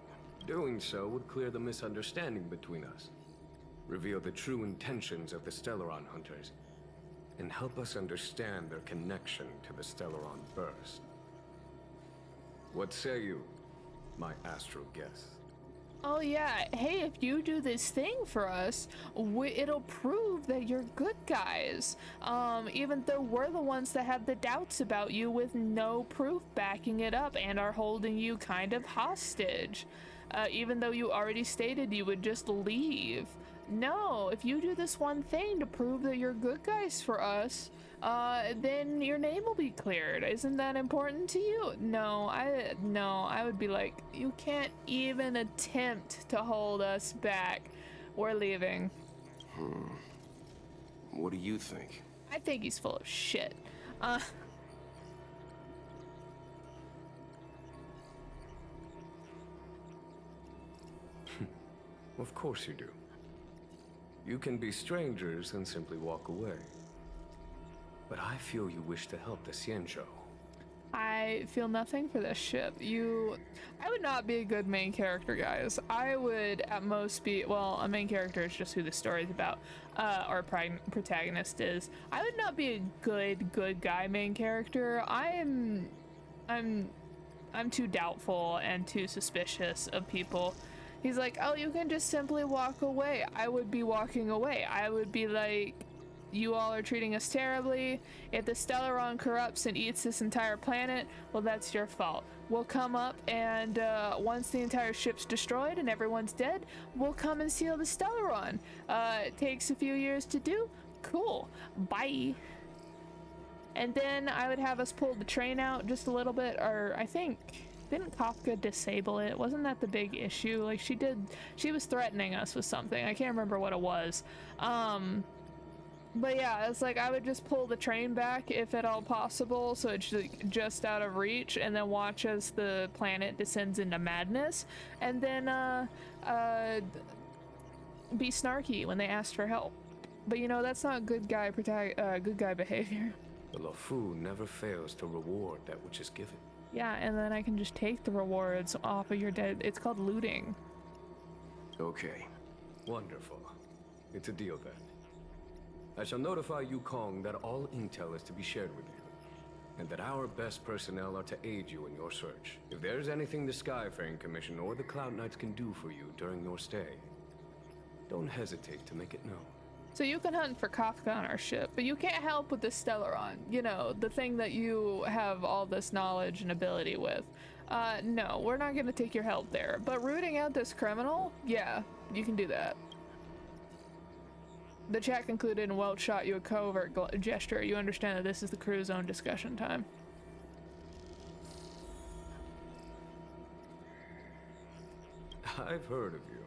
Doing so would clear the misunderstanding between us, reveal the true intentions of the Stellaron hunters, and help us understand their connection to the Stellaron burst. What say you, my astral guest?
Oh yeah, hey, if you do this thing for us, it'll prove that you're good guys. Even though we're the ones that have the doubts about you with no proof backing it up and are holding you kind of hostage. Even though you already stated you would just leave. No, if you do this one thing to prove that you're good guys for us, then your name will be cleared. Isn't that important to you? No, I would be like, you can't even attempt to hold us back. We're leaving.
What do you think?
I think he's full of shit.
Of course you do. You can be strangers and simply walk away. But I feel you wish to help the Xianzhou.
I feel nothing for this ship. I would not be a good main character, guys. I would at most be, well, a main character is just who the story's about, or protagonist is. I would not be a good guy main character. I'm too doubtful and too suspicious of people. He's like, oh, you can just simply walk away. I would be walking away. I would be like, you all are treating us terribly. If the Stellaron corrupts and eats this entire planet, well, that's your fault. We'll come up and once the entire ship's destroyed and everyone's dead, we'll come and seal the Stellaron. It takes a few years to do. Cool. Bye. And then I would have us pull the train out just a little bit, or I think... Didn't Kafka disable it? Wasn't that the big issue? Like she was threatening us with something. I can't remember what it was. But yeah, it's like I would just pull the train back if at all possible, so it's like just out of reach, and then watch as the planet descends into madness, and then be snarky when they ask for help. But you know, that's not good guy behavior.
The Lofu never fails to reward that which is given.
Yeah, and then I can just take the rewards off of your dead. It's called looting.
Okay.
Wonderful. It's a deal then. I shall notify Yukong that all intel is to be shared with you, and that our best personnel are to aid you in your search. If there is anything the Skyfaring Commission or the Cloud Knights can do for you during your stay, don't hesitate to make it known.
So you can hunt for Kafka on our ship, but you can't help with the Stellaron. You know, the thing that you have all this knowledge and ability with. No, we're not gonna take your help there. But rooting out this criminal? Yeah, you can do that. The chat concluded and Welch shot you a covert gesture. You understand that this is the crew's own discussion time.
I've heard of you.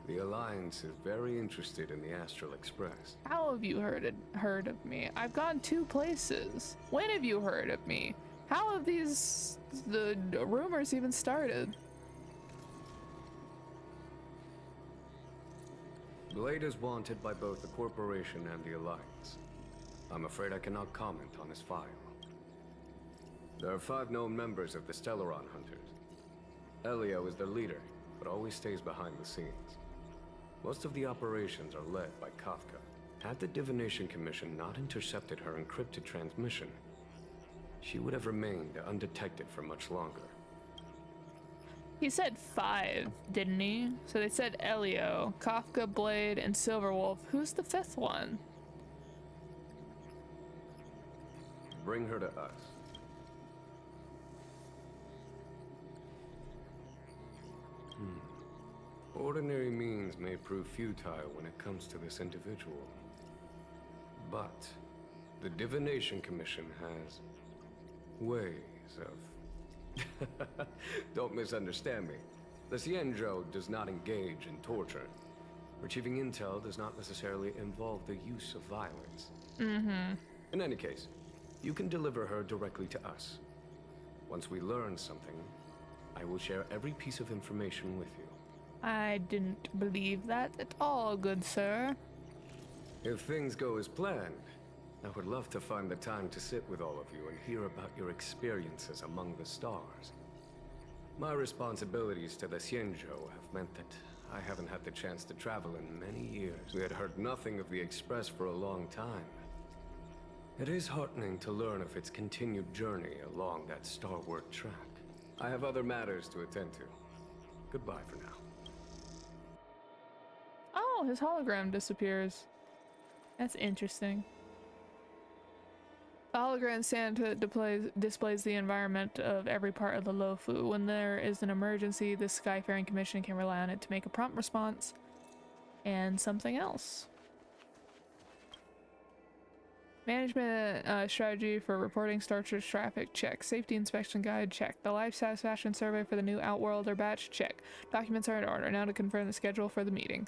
The Alliance is very interested in the Astral Express.
How have you heard of me? I've gone 2 places. When have you heard of me? How have the rumors even started?
Blade is wanted by both the Corporation and the Alliance. I'm afraid I cannot comment on his file. There are 5 known members of the Stellaron Hunters. Elio is their leader, but always stays behind the scenes. Most of the operations are led by Kafka. Had the Divination Commission not intercepted her encrypted transmission, she would have remained undetected for much longer.
He said 5, didn't he? So they said Elio, Kafka, Blade, and Silverwolf. Who's the 5th one?
Bring her to us. ordinary means may prove futile when it comes to this individual. But the Divination Commission has ways of... Don't misunderstand me. The Xianzhou does not engage in torture. Retrieving intel does not necessarily involve the use of violence. In any case, you can deliver her directly to us. Once we learn something, I will share every piece of information with you.
I didn't believe that at all, good sir.
If things go as planned, I would love to find the time to sit with all of you and hear about your experiences among the stars. My responsibilities to the Xianzhou have meant that I haven't had the chance to travel in many years. We had heard nothing of the Express for a long time. It is heartening to learn of its continued journey along that starward track. I have other matters to attend to. Goodbye for now.
Oh, his hologram disappears. That's interesting. The hologram stand displays the environment of every part of the Lofu. When there is an emergency, the Skyfaring Commission can rely on it to make a prompt response. And something else. Management strategy for reporting starches traffic, check. Safety inspection guide, check. The life satisfaction survey for the new Outworlder batch, check. Documents are in order. Now to confirm the schedule for the meeting.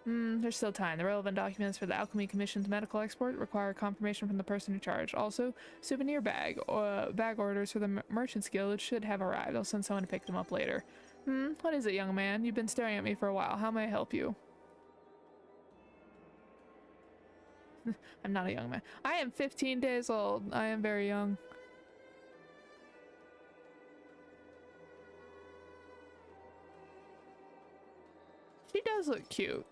There's still time. The relevant documents for the Alchemy Commission's medical export require confirmation from the person in charge. Also, souvenir bag or bag orders for the Merchants Guild should have arrived. I'll send someone to pick them up later. What is it, young man? You've been staring at me for a while. How may I help you? I'm not a young man. I am 15 days old. I am very young. She does look cute.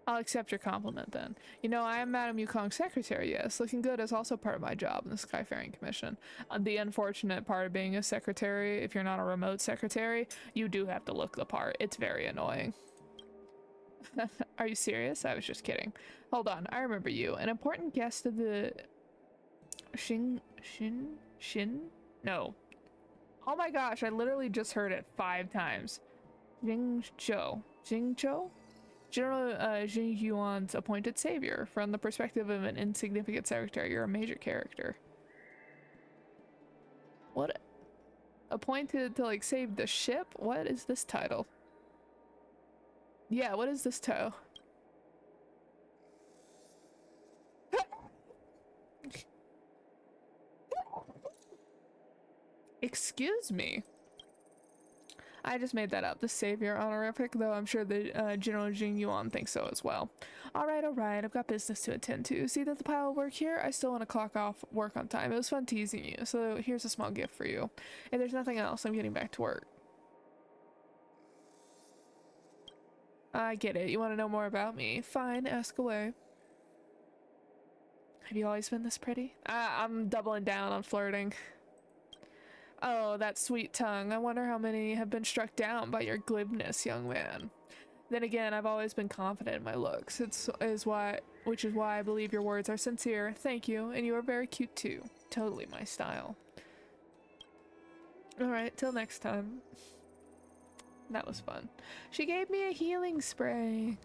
I'll accept your compliment then. You know, I am Madame Yukong's secretary, yes. Looking good is also part of my job in the Skyfaring Commission. The unfortunate part of being a secretary, if you're not a remote secretary, you do have to look the part. It's very annoying. Are you serious? I was just kidding. Hold on, I remember you. An important guest of the... Shin? No. Oh my gosh, I literally just heard it 5 times. Jingzhou? General Jing Yuan's appointed savior. From the perspective of an insignificant secretary, you're a major character. What? Appointed to, like, save the ship? What is this title? Yeah, what is this title? Excuse me. I just made that up. The savior honorific, though I'm sure the General Jing Yuan thinks so as well. Alright, I've got business to attend to. See that the pile of work here? I still want to clock off work on time. It was fun teasing you, so here's a small gift for you. If there's nothing else, I'm getting back to work. I get it. You want to know more about me? Fine, ask away. Have you always been this pretty? I'm doubling down on flirting. Oh, that sweet tongue. I wonder how many have been struck down by your glibness, young man. Then again, I've always been confident in my looks. Which is why I believe your words are sincere. Thank you, and you are very cute too. Totally my style. Alright, till next time. That was fun. She gave me a healing spray.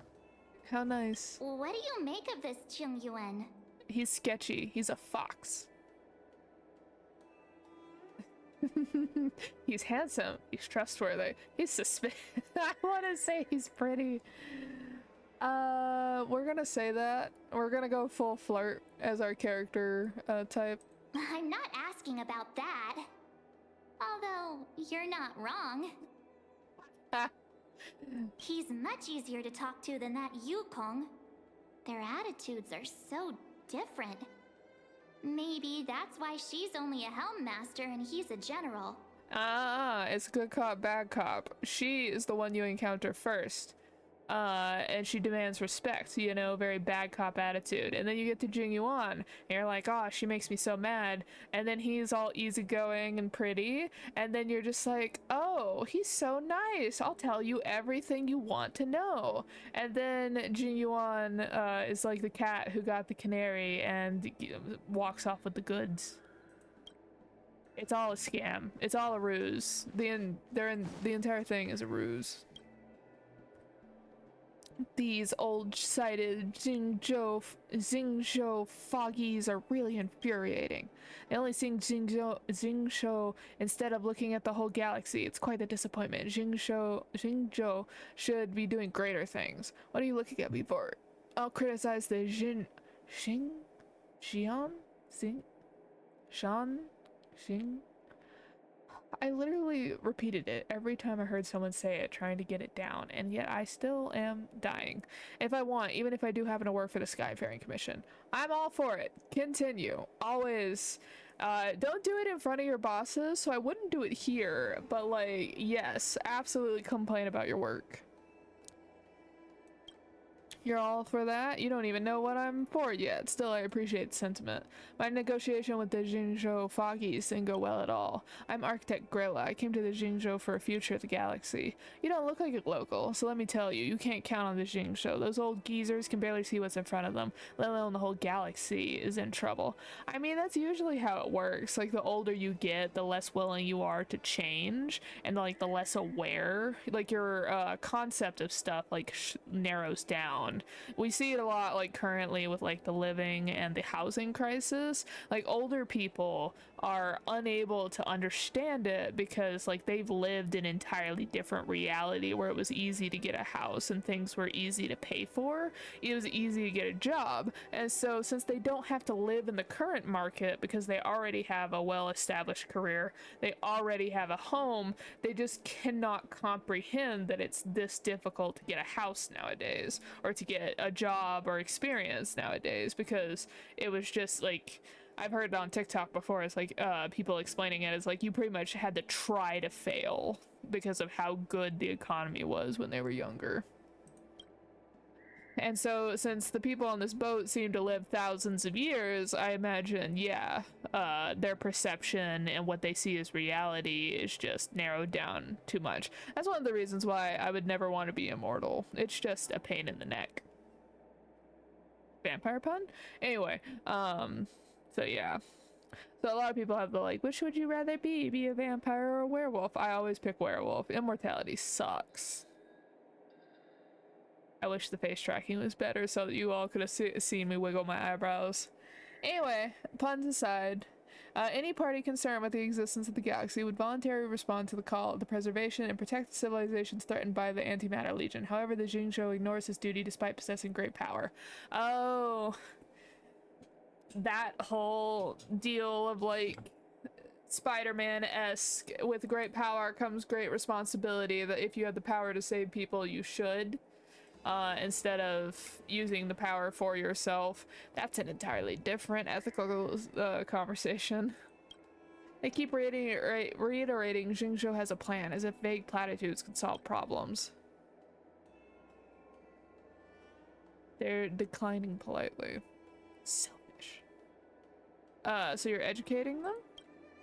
How nice.
What do you make of this Jing Yuan?
He's sketchy. He's a fox. He's handsome. He's trustworthy. He's suspicious. I want to say he's pretty. We're gonna say that. We're gonna go full flirt as our character type.
I'm not asking about that. Although, you're not wrong. He's much easier to talk to than that Yukong. Their attitudes are so different. Maybe that's why she's only a helm master and he's a general.
It's good cop, bad cop. She is the one you encounter first. And she demands respect, you know, very bad cop attitude. And then you get to Jing Yuan, and you're like, oh, she makes me so mad. And then he's all easygoing and pretty, and then you're just like, oh, he's so nice. I'll tell you everything you want to know. And then Jing Yuan is like the cat who got the canary and walks off with the goods. It's all a scam. It's all a ruse. The entire thing is a ruse. These old-sided Xingzhou foggies are really infuriating. They only see Xingzhou instead of looking at the whole galaxy. It's quite a disappointment. Xingzhou should be doing greater things. What are you looking at me for? I'll criticize the Xing. I literally repeated it every time I heard someone say it, trying to get it down, and yet I still am dying. If I want, even if I do happen to work for the Skyfaring Commission, I'm all for it. Continue. Always. Don't do it in front of your bosses, so I wouldn't do it here, but like, yes, absolutely complain about your work. You're all for that? You don't even know what I'm for yet. Still, I appreciate the sentiment. My negotiation with the Xingzhou Foggies didn't go well at all. I'm Architect Grilla. I came to the Xingzhou for a future of the galaxy. You don't look like a local, so let me tell you, you can't count on the Xingzhou. Those old geezers can barely see what's in front of them, let alone the whole galaxy is in trouble. I mean, that's usually how it works. Like, the older you get, the less willing you are to change, and like, the less aware. Like, your concept of stuff, like, narrows down. We see it a lot, like, currently with like the living and the housing crisis. Like, older people are unable to understand it because like they've lived an entirely different reality where it was easy to get a house and things were easy to pay for. It was easy to get a job, and so since they don't have to live in the current market because they already have a well-established career, they already have a home, they just cannot comprehend that it's this difficult to get a house nowadays, or to get a job or experience nowadays, because it was just like, I've heard it on TikTok before, it's like people explaining it as like you pretty much had to try to fail because of how good the economy was when they were younger. And so since the people on this boat seem to live thousands of years, I imagine, yeah, their perception and what they see as reality is just narrowed down too much. That's one of the reasons why I would never want to be immortal. It's just a pain in the neck. Vampire pun? Anyway, so yeah. So a lot of people have the like, which would you rather be a vampire or a werewolf? I always pick werewolf. Immortality sucks. I wish the face tracking was better so that you all could have seen me wiggle my eyebrows. Anyway, puns aside, any party concerned with the existence of the galaxy would voluntarily respond to the call of the preservation and protect the civilizations threatened by the Antimatter Legion. However, the Xingzhou ignores his duty despite possessing great power. Oh, that whole deal of like Spider-Man-esque, with great power comes great responsibility, that if you have the power to save people, you should. Instead of using the power for yourself. That's an entirely different ethical conversation. They keep reiterating Xingzhou has a plan, as if vague platitudes could solve problems. They're declining politely. Selfish. So you're educating them?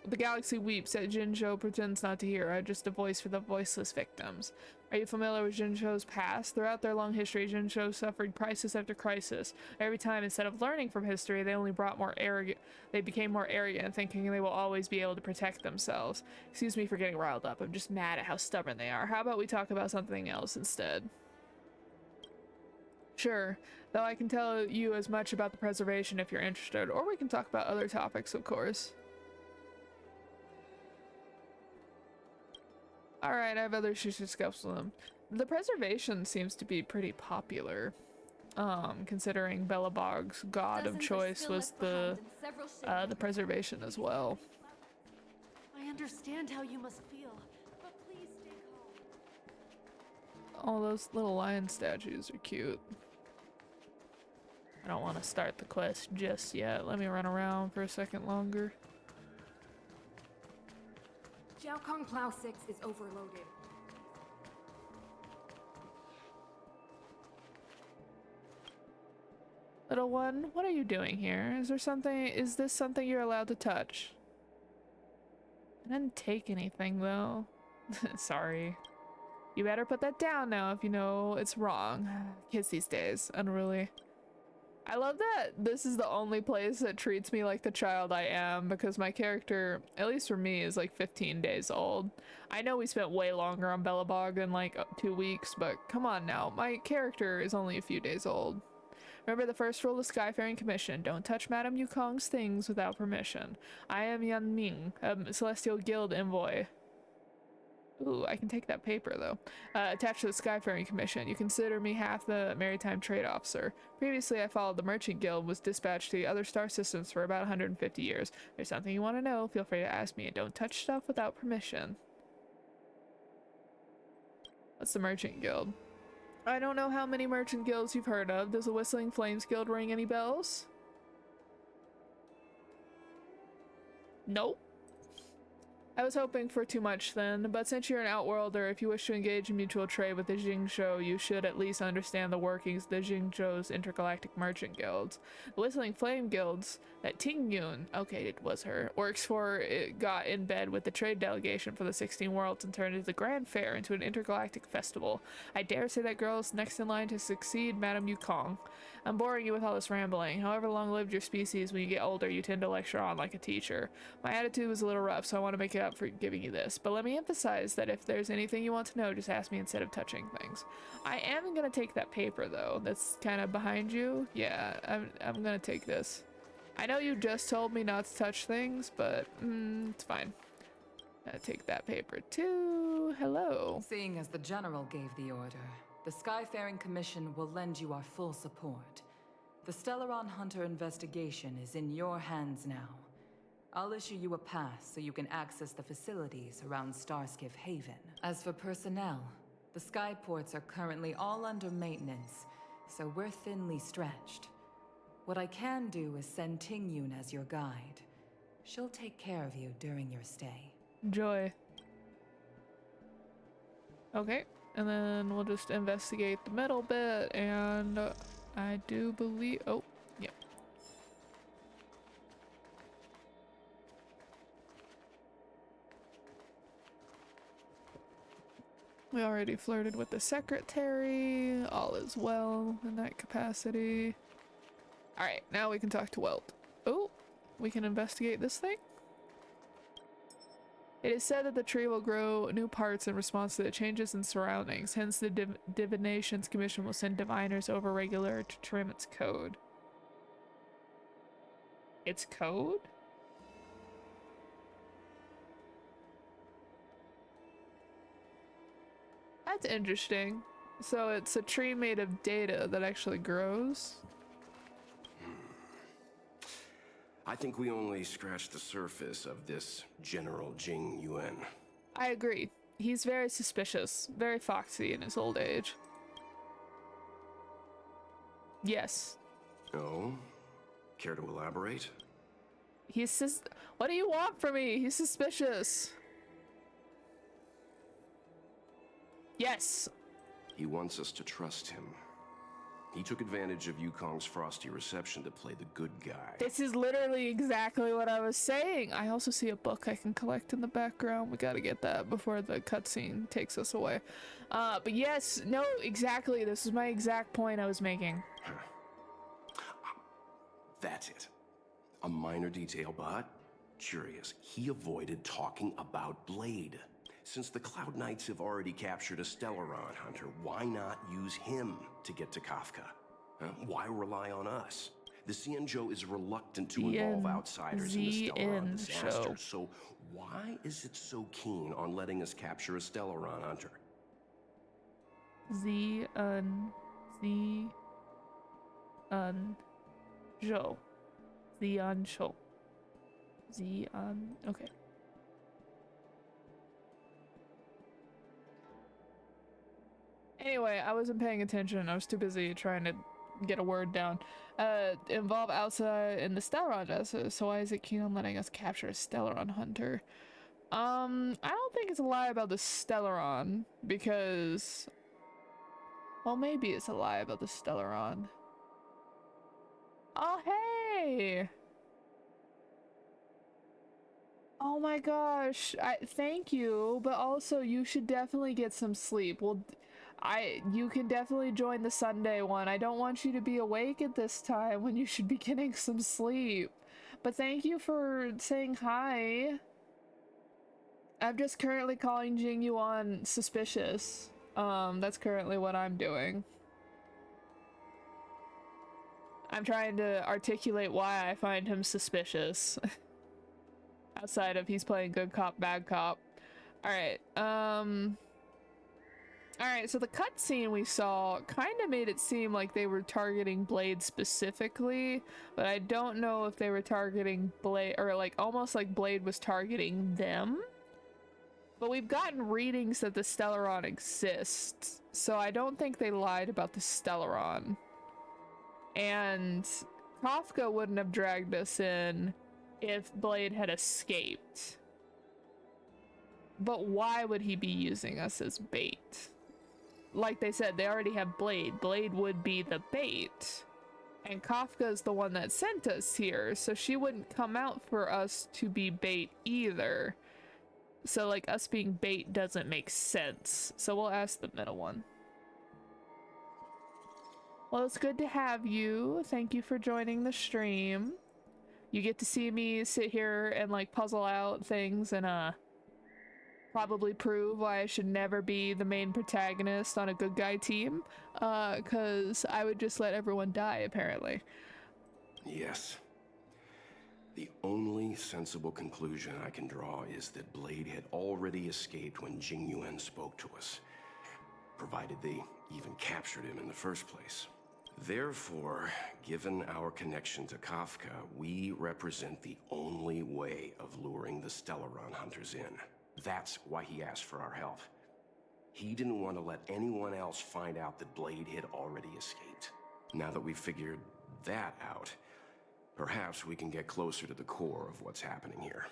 The galaxy weeps that Xingzhou pretends not to hear. I'm just a voice for the voiceless victims. Are you familiar with Xingzhou's past? Throughout their long history, Xingzhou suffered crisis after crisis. Every time, instead of learning from history, they only brought more arrogant. They became more arrogant, thinking they will always be able to protect themselves. Excuse me for getting riled up. I'm just mad at how stubborn they are. How about we talk about something else instead? Sure, though I can tell you as much about the preservation if you're interested, or we can talk about other topics, of course. Alright, I have other issues to discuss with them. The preservation seems to be pretty popular, considering Belobog's god of choice was the preservation as well.
I understand how you must feel, but please stay calm.
All those little lion statues are cute. I don't want to start the quest just yet. Let me run around for a second longer.
Jiaokong Plow 6 is overloaded.
Little one, what are you doing here? Is this something you're allowed to touch? I didn't take anything though. Sorry. You better put that down now if you know it's wrong. Kids these days, unruly. I love that this is the only place that treats me like the child I am, because my character, at least for me, is like 15 days old. I know we spent way longer on Belobog than like 2 weeks, but come on now, my character is only a few days old. Remember the first rule of the Skyfaring Commission: don't touch Madame Yukong's things without permission. I am Yan Ming, a Celestial Guild envoy. Ooh, I can take that paper though. Attached to the Skyfaring Commission, you consider me half the Maritime Trade Officer. Previously, I followed the Merchant Guild, was dispatched to the other star systems for about 150 years. If there's something you want to know, feel free to ask me, and don't touch stuff without permission. What's the Merchant Guild? I don't know how many Merchant Guilds you've heard of. Does the Whistling Flames Guild ring any bells? Nope. I was hoping for too much then, but since you're an outworlder, if you wish to engage in mutual trade with the Jingzhou, you should at least understand the workings of the Jingzhou's intergalactic merchant guilds. The Whistling Flame Guilds that Tingyun, okay, it was her, works for, it got in bed with the trade delegation for the 16 worlds and turned the Grand Fair into an intergalactic festival. I dare say that girl is next in line to succeed Madame Yukong. I'm boring you with all this rambling. However long-lived your species, when you get older, you tend to lecture on like a teacher. My attitude was a little rough, so I want to make it up for giving you this. But let me emphasize that if there's anything you want to know, just ask me instead of touching things. I am gonna take that paper, though. That's kind of behind you. Yeah, I'm gonna take this. I know you just told me not to touch things, but it's fine. Gotta take that paper, too. Hello.
Seeing as the General gave the order, the Skyfaring Commission will lend you our full support. The Stellaron Hunter investigation is in your hands now. I'll issue you a pass so you can access the facilities around Starskiff Haven. As for personnel, the skyports are currently all under maintenance, so we're thinly stretched. What I can do is send Tingyun as your guide. She'll take care of you during your stay.
Enjoy. Okay. And then we'll just investigate the middle bit, and I do believe, oh, yeah. We already flirted with the secretary, all is well in that capacity. Alright, now we can talk to Welt. Oh, we can investigate this thing? It is said that the tree will grow new parts in response to the changes in surroundings, hence the Divinations Commission will send diviners over regular to trim its code. Its code? That's interesting. So it's a tree made of data that actually grows?
I think we only scratched the surface of this General Jing Yuan.
I agree. He's very suspicious, very foxy in his old age. Yes.
Oh? Care to elaborate?
What do you want from me? He's suspicious. Yes.
He wants us to trust him. He took advantage of Yukong's frosty reception to play the good guy.
This is literally exactly what I was saying. I also see a book I can collect in the background. We gotta get that before the cutscene takes us away. But yes, no, exactly. This is my exact point I was making.
That's it. A minor detail, but curious. He avoided talking about Blade. Since the Cloud Knights have already captured a Stellaron hunter, why not use him to get to Kafka? Why rely on us? The Xianzhou is reluctant to involve outsiders in the Stellaron disaster, so why is it so keen on letting us capture a Stellaron hunter?
Xianzhou. Okay. Anyway, I wasn't paying attention. I was too busy trying to get a word down. Involve outside in the Stellaron desert, so why is it keen on letting us capture a Stellaron hunter? I don't think it's a lie about the Stellaron, because... well, maybe it's a lie about the Stellaron. Oh, hey! Oh my gosh, thank you, but also you should definitely get some sleep. Well, You can definitely join the Sunday one. I don't want you to be awake at this time when you should be getting some sleep. But thank you for saying hi. I'm just currently calling Jing Yuan suspicious. That's currently what I'm doing. I'm trying to articulate why I find him suspicious. Outside of he's playing good cop, bad cop. Alright, alright, so the cutscene we saw kind of made it seem like they were targeting Blade specifically, but I don't know if they were targeting Blade, or like almost like Blade was targeting them. But we've gotten readings that the Stellaron exists, so I don't think they lied about the Stellaron. And Kafka wouldn't have dragged us in if Blade had escaped. But why would he be using us as bait? Like they said, they already have Blade. Blade would be the bait. And Kafka's the one that sent us here, so she wouldn't come out for us to be bait either. So like us being bait doesn't make sense. So we'll ask the middle one. Well, it's good to have you. Thank you for joining the stream. You get to see me sit here and like puzzle out things and probably prove why I should never be the main protagonist on a good guy team. 'Cause I would just let everyone die, apparently.
Yes. The only sensible conclusion I can draw is that Blade had already escaped when Jing Yuan spoke to us, provided they even captured him in the first place. Therefore, given our connection to Kafka, we represent the only way of luring the Stellaron hunters in. That's why he asked for our help. He didn't want to let anyone else find out that Blade had already escaped. Now that we've figured that out, perhaps we can get closer to the core of what's happening here.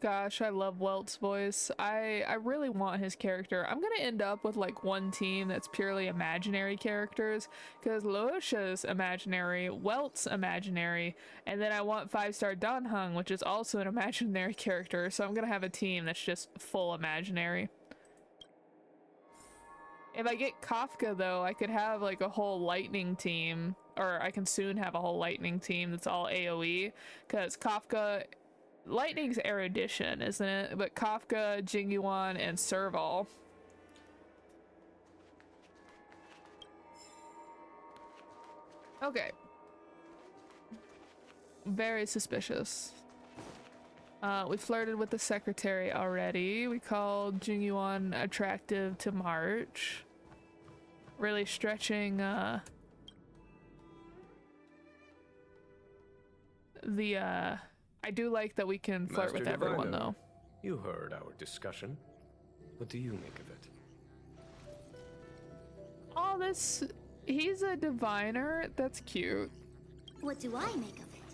Gosh, I love Welt's voice. I really want his character. I'm gonna end up with like one team that's purely imaginary characters, because Luocia's imaginary, Welt's imaginary, and then I want 5-star Danheng, which is also an imaginary character, so I'm gonna have a team that's just full imaginary. If I get Kafka though, I could have like a whole lightning team, or I can soon have a whole lightning team that's all AoE, because Kafka... Lightning's erudition, isn't it? But Kafka, Jing Yuan, and Serval. Okay. Very suspicious. We flirted with the secretary already. We called Jing Yuan attractive to March. Really stretching, I do like that we can flirt with everyone, though.
You heard our discussion. What do you make of it?
Oh, he's a diviner. That's cute.
What do I make of it?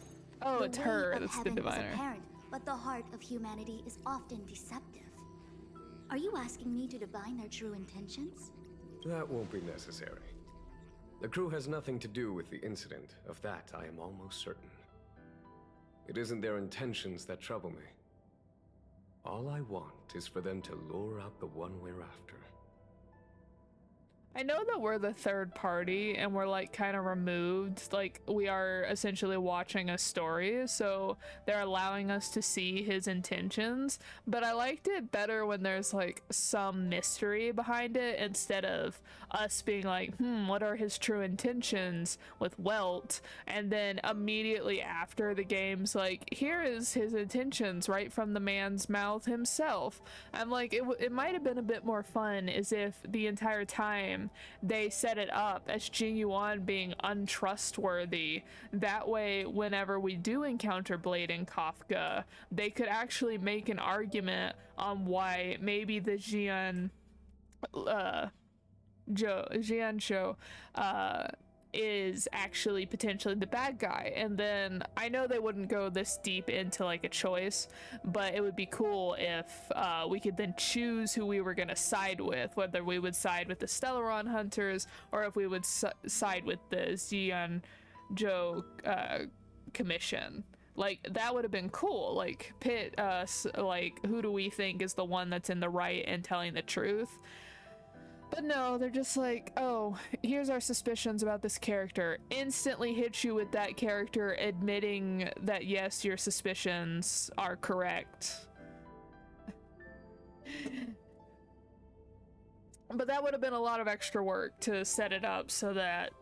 Oh,
The
it's
way
her
of
that's the
heaven is
diviner.
apparent, but the heart of humanity is often deceptive. Are you asking me to divine their true intentions?
That won't be necessary. The crew has nothing to do with the incident. Of that, I am almost certain. It isn't their intentions that trouble me. All I want is for them to lure out the one we're after.
I know that we're the third party and we're like kind of removed, like we are essentially watching a story, so they're allowing us to see his intentions, but I liked it better when there's like some mystery behind it instead of us being like, what are his true intentions with Welt, and then immediately after the game's like, here is his intentions right from the man's mouth himself. I'm like, it might have been a bit more fun as if the entire time they set it up as Jing Yuan being untrustworthy. That way, whenever we do encounter Blade and Kafka, they could actually make an argument on why maybe the Jian Show is actually potentially the bad guy. And then I know they wouldn't go this deep into like a choice, but it would be cool if we could then choose who we were gonna side with, whether we would side with the Stellaron hunters or if we would side with the Xian Zhou commission. Like that would have been cool, like pit us, like who do we think is the one that's in the right and telling the truth. But no, they're just like, oh, here's our suspicions about this character. Instantly hit you with that character admitting that yes, your suspicions are correct. But that would have been a lot of extra work to set it up so that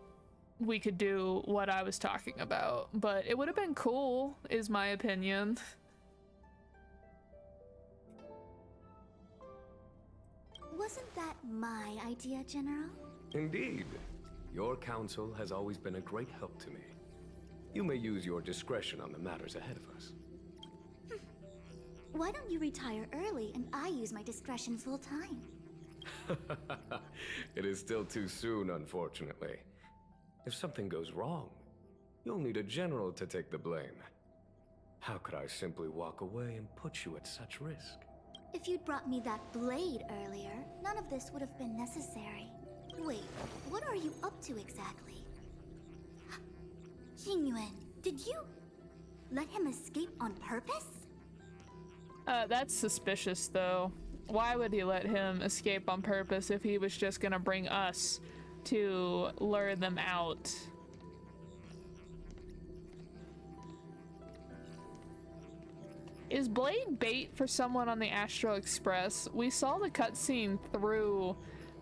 we could do what I was talking about. But it would have been cool, is my opinion.
Wasn't that my idea, General?
Indeed. Your counsel has always been a great help to me. You may use your discretion on the matters ahead of us.
Why don't you retire early and I use my discretion full time?
It is still too soon, unfortunately. If something goes wrong, you'll need a general to take the blame. How could I simply walk away and put you at such risk?
If you'd brought me that blade earlier, none of this would have been necessary. Wait, what are you up to exactly? Xingyuan, did you let him escape on purpose?
That's suspicious, though. Why would he let him escape on purpose if he was just gonna bring us to lure them out? Is Blade bait for someone on the Astral Express? We saw the cutscene through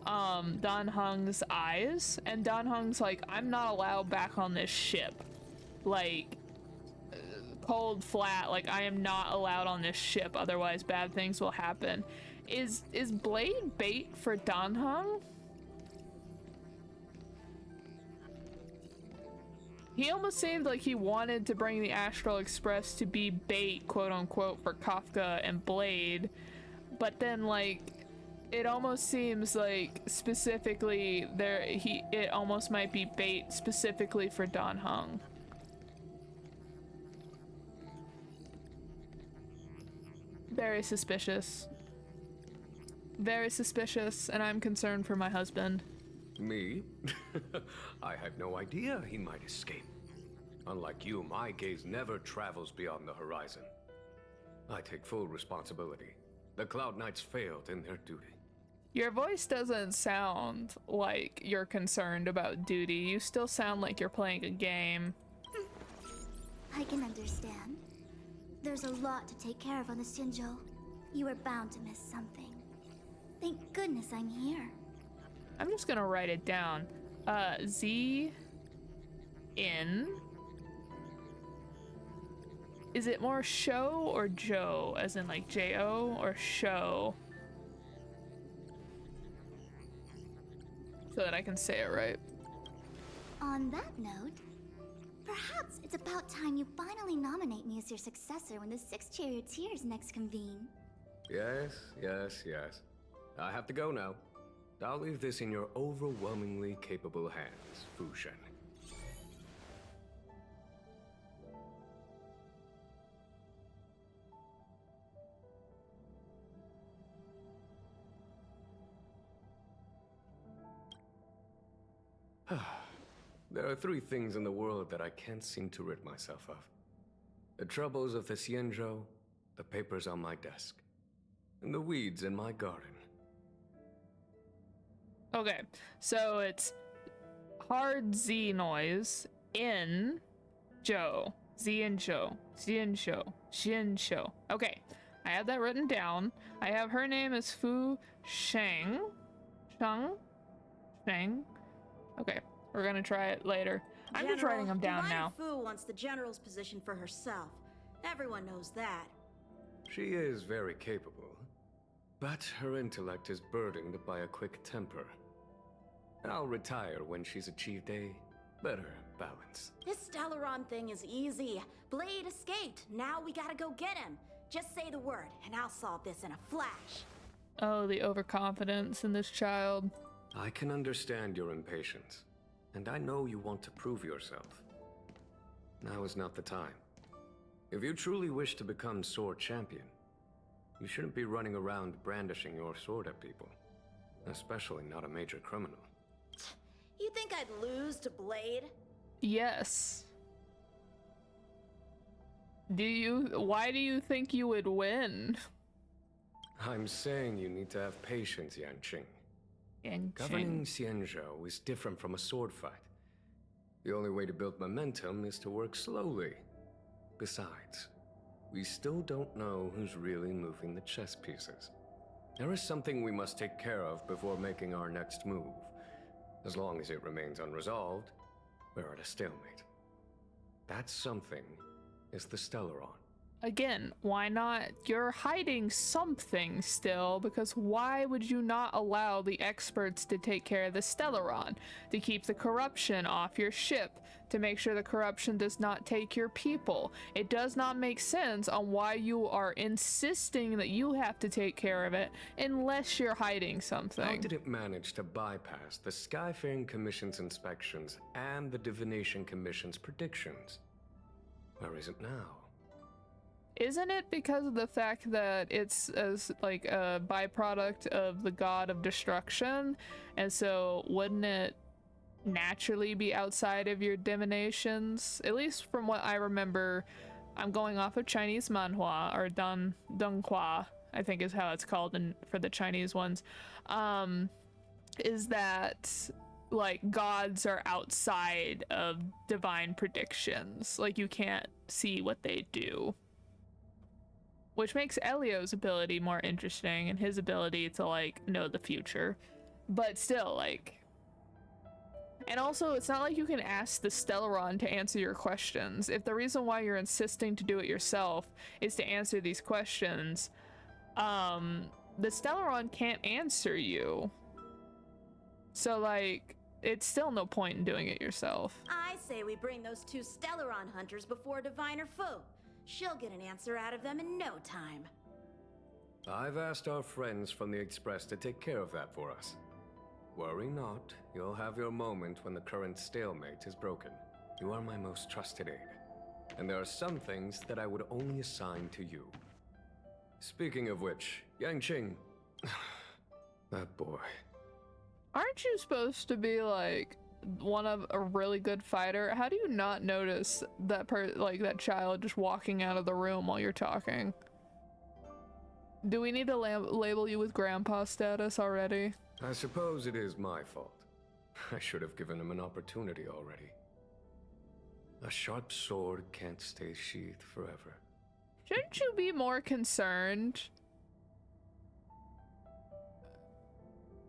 Dan Heng's eyes, and Dan Heng's like, I'm not allowed back on this ship. Like, cold flat, like, I am not allowed on this ship, otherwise bad things will happen. Is Blade bait for Dan Heng? He almost seemed like he wanted to bring the Astral Express to be bait, quote unquote, for Kafka and Blade, but then, like, it almost seems like specifically it almost might be bait specifically for Dan Heng. Very suspicious. Very suspicious, and I'm concerned for my husband.
Me? I had no idea he might escape. Unlike you, my gaze never travels beyond the horizon. I take full responsibility. The Cloud Knights failed in their duty.
Your voice doesn't sound like you're concerned about duty. You still sound like you're playing a game.
I can understand. There's a lot to take care of on the Xinzhou. You are bound to miss something. Thank goodness I'm here.
I'm just gonna write it down. Z in. Is it more show or Joe? As in like J-O or show? So that I can say it right.
On that note, perhaps it's about time you finally nominate me as your successor when the 6 charioteers next convene.
Yes, yes, yes. I have to go now. I'll leave this in your overwhelmingly capable hands, Fu Shen. There are 3 things in the world that I can't seem to rid myself of. The troubles of the Xianzhou, the papers on my desk, and the weeds in my garden.
Okay, so it's hard Z noise in Joe. Xianzhou. Xianzhou. Xianzhou. Okay, I have that written down. I have her name as Fu Sheng. Sheng. Okay, we're gonna try it later. I'm just writing them down now.
Fu wants the general's position for herself. Everyone knows that.
She is very capable, but her intellect is burdened by a quick temper. I'll retire when she's achieved a better balance.
This Stellaron thing is easy. Blade escaped. Now we gotta go get him. Just say the word, and I'll solve this in a flash.
Oh, the overconfidence in this child.
I can understand your impatience, and I know you want to prove yourself. Now is not the time. If you truly wish to become sword champion, you shouldn't be running around brandishing your sword at people, especially not a major criminal.
You think I'd lose to Blade?
Yes. Why do you think you would win?
I'm saying you need to have patience, Yanqing. Governing Xianzhou is different from a sword fight. The only way to build momentum is to work slowly. Besides, we still don't know who's really moving the chess pieces. There is something we must take care of before making our next move. As long as it remains unresolved, we're at a stalemate. That something is the Stellaron.
Again, why not? You're hiding something still, because why would you not allow the experts to take care of the Stellaron, to keep the corruption off your ship, to make sure the corruption does not take your people? It does not make sense on why you are insisting that you have to take care of it unless you're hiding something.
How did it manage to bypass the Skyfaring Commission's inspections and the Divination Commission's predictions? Where is it now?
Isn't it because of the fact that it's as like a byproduct of the god of destruction? And so wouldn't it naturally be outside of your divinations? At least from what I remember, I'm going off of Chinese manhua, or Donghua, I think is how it's called for the Chinese ones. Is that like gods are outside of divine predictions. Like you can't see what they do. Which makes Elio's ability more interesting, and his ability to like know the future. But still, like, and also it's not like you can ask the Stellaron to answer your questions. If the reason why you're insisting to do it yourself is to answer these questions, the Stellaron can't answer you. So like, it's still no point in doing it yourself.
I say we bring those two Stellaron hunters before Diviner Fu. She'll get an answer out of them in no time.
I've asked our friends from the Express to take care of that for us. Worry not, you'll have your moment when the current stalemate is broken. You are my most trusted aide, and there are some things that I would only assign to you. Speaking of which, Yangqing, that boy.
Aren't you supposed to be like one of a really good fighter? How do you not notice that that child just walking out of the room while you're talking? Do we need to label you with grandpa status already?
I suppose it is my fault. I should have given him an opportunity already. A sharp sword can't stay sheathed forever.
Shouldn't you be more concerned?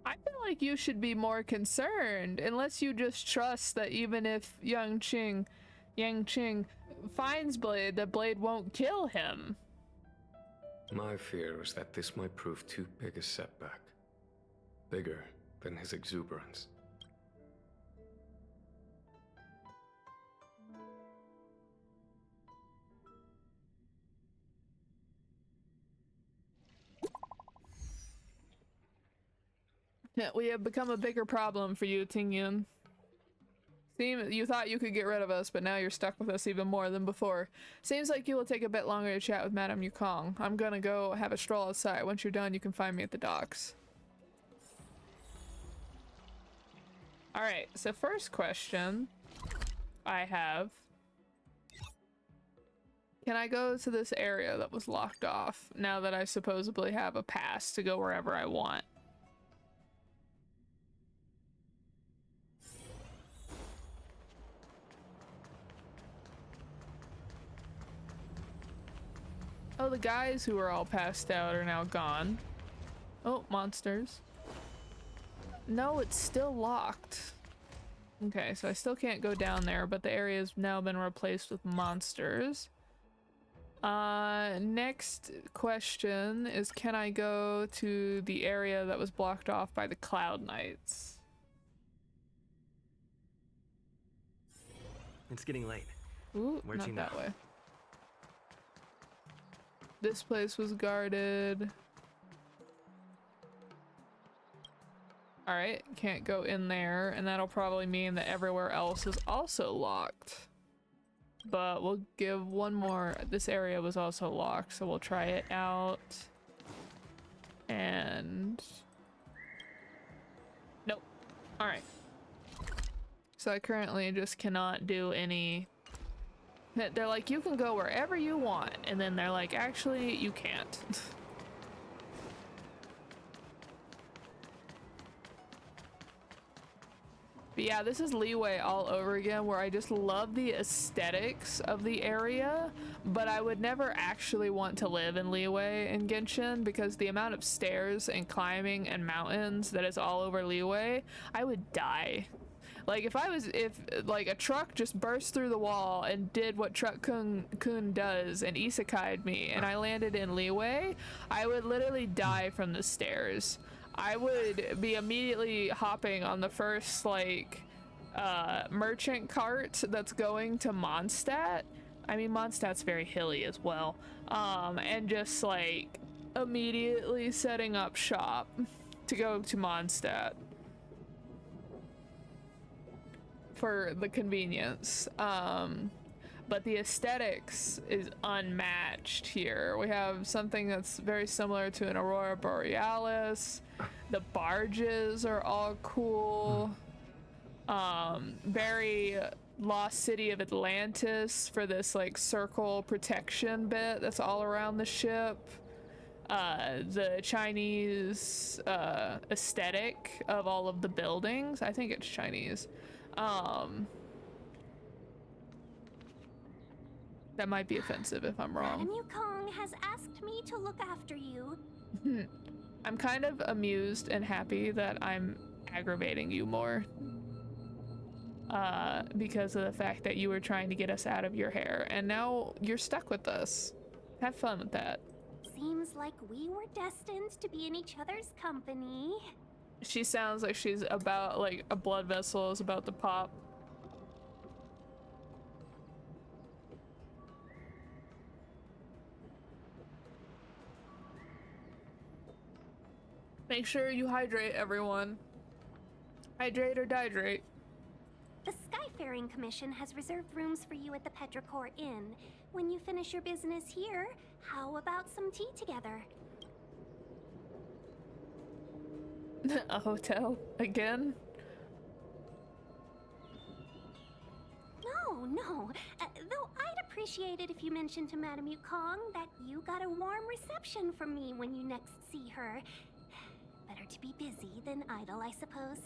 I feel like you should be more concerned, unless you just trust that even if Yangqing finds Blade, that Blade won't kill him.
My fear is that this might prove too big a setback. Bigger than his exuberance.
We have become a bigger problem for you, Tingyun. You thought you could get rid of us, but now you're stuck with us even more than before. Seems like you will take a bit longer to chat with Madame Yukong. I'm gonna go have a stroll outside. Once you're done, you can find me at the docks. Alright, so first question I have. Can I go to this area that was locked off now that I supposedly have a pass to go wherever I want? Oh, the guys who were all passed out are now gone. Oh, monsters. No, it's still locked. Okay, so I still can't go down there, but the area's now been replaced with monsters. Next question is, can I go to the area that was blocked off by the Cloud Knights?
It's getting late.
Ooh,
Where'd
not
you
that
know?
way. This place was guarded. Alright, can't go in there, and that'll probably mean that everywhere else is also locked. But we'll give one more. This area was also locked, so we'll try it out. And... nope. Alright. So I currently just cannot do any... They're like, you can go wherever you want, and then they're like, actually, you can't. But yeah, this is Leeway all over again, where I just love the aesthetics of the area, but I would never actually want to live in Leeway in Genshin because the amount of stairs and climbing and mountains that is all over Leeway, I would die. Like if like a truck just burst through the wall and did what Truck Kun does and isekai'd me and I landed in Leeway, I would literally die from the stairs. I would be immediately hopping on the first like merchant cart that's going to Mondstadt. I mean, Mondstadt's very hilly as well. And just like immediately setting up shop to go to Mondstadt for the convenience. But the aesthetics is unmatched here. We have something that's very similar to an Aurora Borealis. The barges are all cool. Very Lost City of Atlantis for this like circle protection bit that's all around the ship. The Chinese aesthetic of all of the buildings. I think it's Chinese. That might be offensive if I'm wrong.
Madame Yukong has asked me to look after you.
I'm kind of amused and happy that I'm aggravating you more. Because of the fact that you were trying to get us out of your hair, and now you're stuck with us. Have fun with that.
Seems like we were destined to be in each other's company.
She sounds like she's about, like, a blood vessel is about to pop. Make sure you hydrate, everyone. Hydrate or dihydrate.
The Skyfaring Commission has reserved rooms for you at the Petrichor Inn. When you finish your business here, how about some tea together?
A hotel? Again?
No. Though I'd appreciate it if you mentioned to Madame Yukong that you got a warm reception from me when you next see her. Better to be busy than idle, I suppose.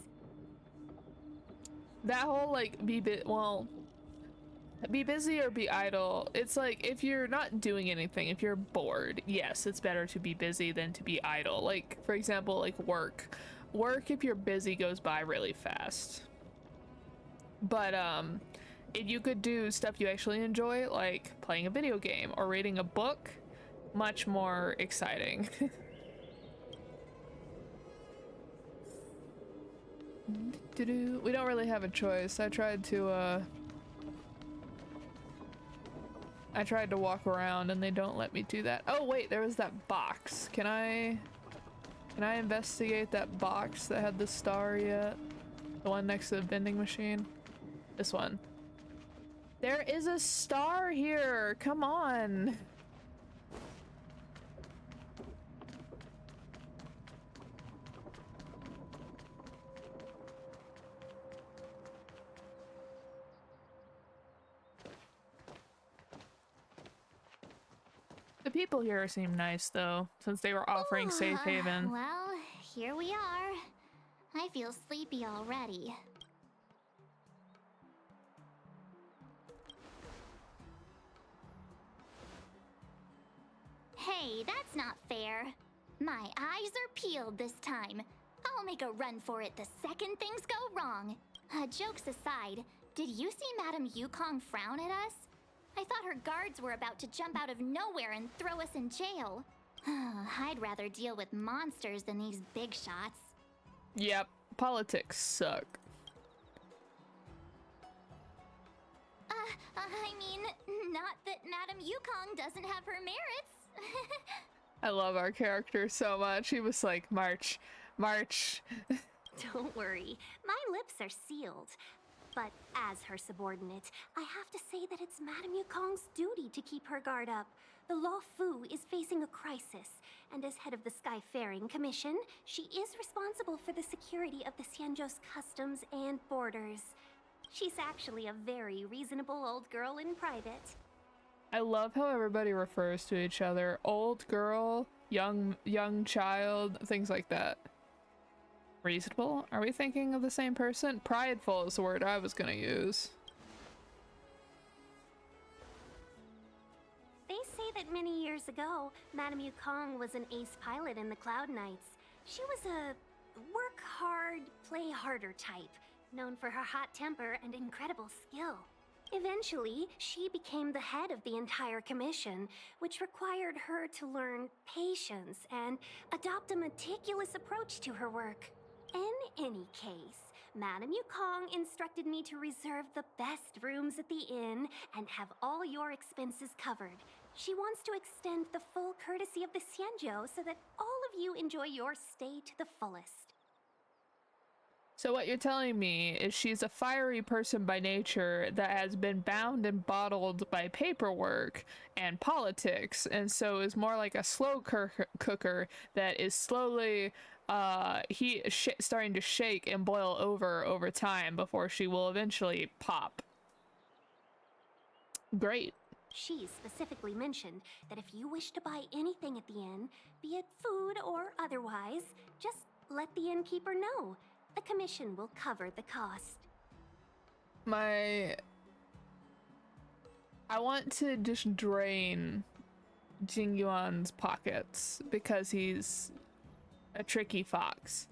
That whole, like, be busy or be idle, it's like, if you're not doing anything, if you're bored, yes, it's better to be busy than to be idle. Like, for example, like work. Work, if you're busy, goes by really fast. But, if you could do stuff you actually enjoy, like playing a video game or reading a book, much more exciting. We don't really have a choice. I tried to walk around and they don't let me do that. Oh wait, there was that box. Can I investigate that box that had the star yet? The one next to the vending machine? This one. There is a star here! Come on! The people here seem nice, though, since they were offering safe haven.
Well, here we are. I feel sleepy already. Hey, that's not fair. My eyes are peeled this time. I'll make a run for it the second things go wrong. Jokes aside, did you see Madame Yukong frown at us? I thought her guards were about to jump out of nowhere and throw us in jail. I'd rather deal with monsters than these big shots.
Yep, politics suck.
I mean, not that Madame Yukong doesn't have her merits.
I love our character so much. He was like, march, march.
Don't worry, my lips are sealed. But as her subordinate, I have to say that it's Madame Yukong's duty to keep her guard up. The Law Fu is facing a crisis, and as head of the Skyfaring Commission, she is responsible for the security of the Xianzhou's customs and borders. She's actually a very reasonable old girl in private.
I love how everybody refers to each other. Old girl, young child, things like that. Reasonable? Are we thinking of the same person? Prideful is the word I was gonna use.
They say that many years ago, Madame Yukong was an ace pilot in the Cloud Knights. She was a work hard, play harder type, known for her hot temper and incredible skill. Eventually, she became the head of the entire commission, which required her to learn patience and adopt a meticulous approach to her work. In any case, Madame Yukong instructed me to reserve the best rooms at the inn and have all your expenses covered. She wants to extend the full courtesy of the Xianzhou so that all of you enjoy your stay to the fullest.
So what you're telling me is she's a fiery person by nature that has been bound and bottled by paperwork and politics, and so is more like a slow cooker that is slowly starting to shake and boil over time before she will eventually pop. Great.
She specifically mentioned that if you wish to buy anything at the inn, be it food or otherwise, just let the innkeeper know. The commission will cover the cost.
I want to just drain Jingyuan's pockets because he's a tricky fox.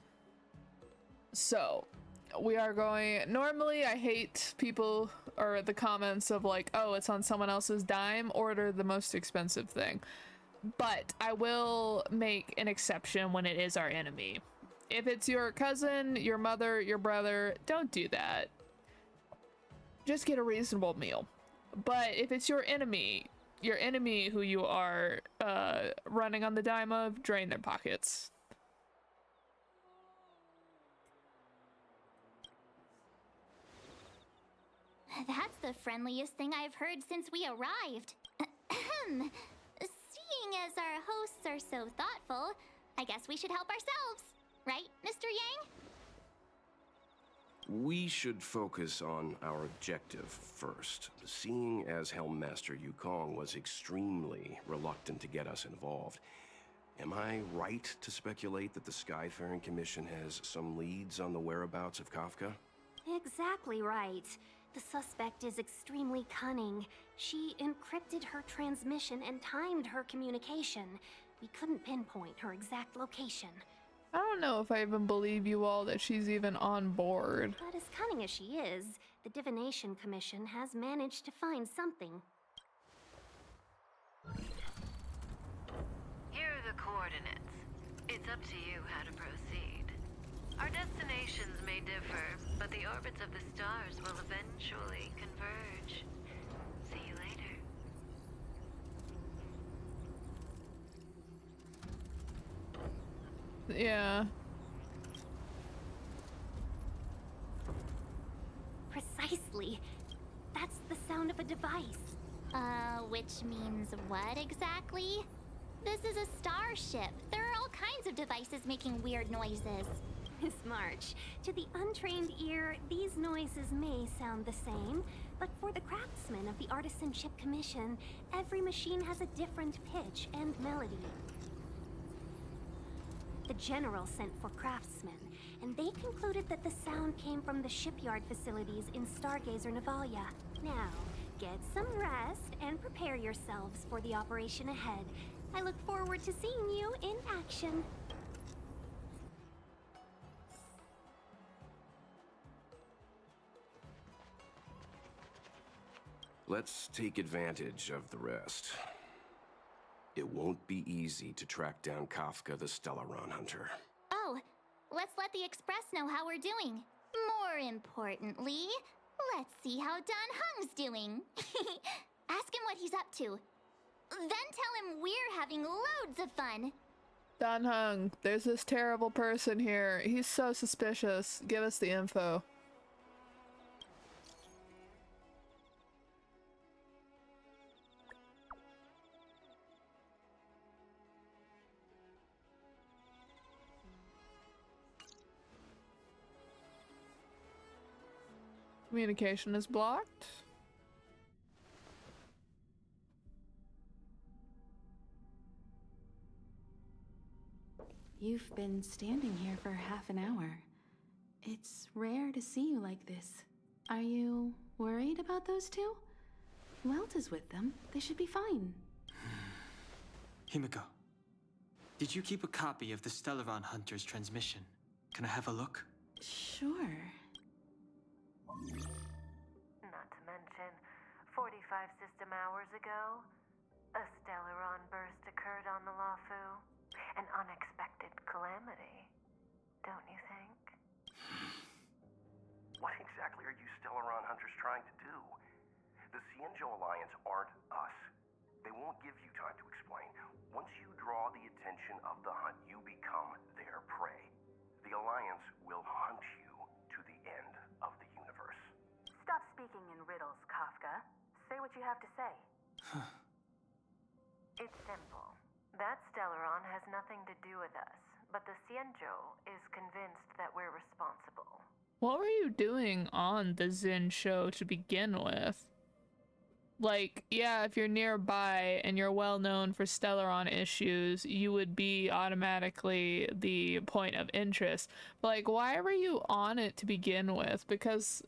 So, we are going... Normally, I hate people or the comments of like, oh, it's on someone else's dime, order the most expensive thing. But I will make an exception when it is our enemy. If it's your cousin, your mother, your brother, don't do that. Just get a reasonable meal. But if it's your enemy who you are running on the dime of, drain their pockets.
That's the friendliest thing I've heard since we arrived. Ahem. Seeing as our hosts are so thoughtful, I guess we should help ourselves. Right, Mr. Yang?
We should focus on our objective first. Seeing as Helmmaster Yukong was extremely reluctant to get us involved, am I right to speculate that the Skyfaring Commission has some leads on the whereabouts of Kafka?
Exactly right. The suspect is extremely cunning. She encrypted her transmission and timed her communication. We couldn't pinpoint her exact location.
I don't know if I even believe you all that she's even on board.
But as cunning as she is, the Divination Commission has managed to find something.
Here are the coordinates. It's up to you how to proceed. Our destinations may differ, but the orbits of the stars will eventually converge. See you later.
Yeah.
Precisely. That's the sound of a device.
Which means what exactly? This is a starship. There are all kinds of devices making weird noises.
Miss March, to the untrained ear, these noises may sound the same, but for the craftsmen of the Artisan Ship Commission, every machine has a different pitch and melody. The General sent for craftsmen, and they concluded that the sound came from the shipyard facilities in Stargazer Navalia. Now, get some rest and prepare yourselves for the operation ahead. I look forward to seeing you in action.
Let's take advantage of the rest. It won't be easy to track down Kafka the Stellaron Hunter.
Oh, let's let the Express know how we're doing. More importantly, let's see how Dan Hung's doing. Ask him what he's up to. Then tell him we're having loads of fun.
Dan Hung, there's this terrible person here. He's so suspicious. Give us the info. Communication is blocked.
you've been standing here for half an hour. It's rare to see you like this. Are you worried about those two? Welt is with them. They should be fine.
Himiko, did you keep a copy of the Stellaron Hunter's transmission? Can I have a look?
Sure.
Not to mention, 45 system hours ago, a Stellaron burst occurred on the Lawfu. An unexpected calamity, don't you think?
What exactly are you Stellaron hunters trying to do? The Xianzhou Alliance aren't us. They won't give you time to explain. Once you draw the attention of the hunt, you become their prey. The Alliance will hunt you to the end of the universe.
Stop speaking in riddles, Kafka. Say what you have to say. It's simple. That Stellaron has nothing to do with us, but the Xianzhou is convinced that we're responsible.
What were you doing on the Zin show to begin with? Like, yeah, if you're nearby and you're well known for Stellaron issues, you would be automatically the point of interest. But like, why were you on it to begin with? Because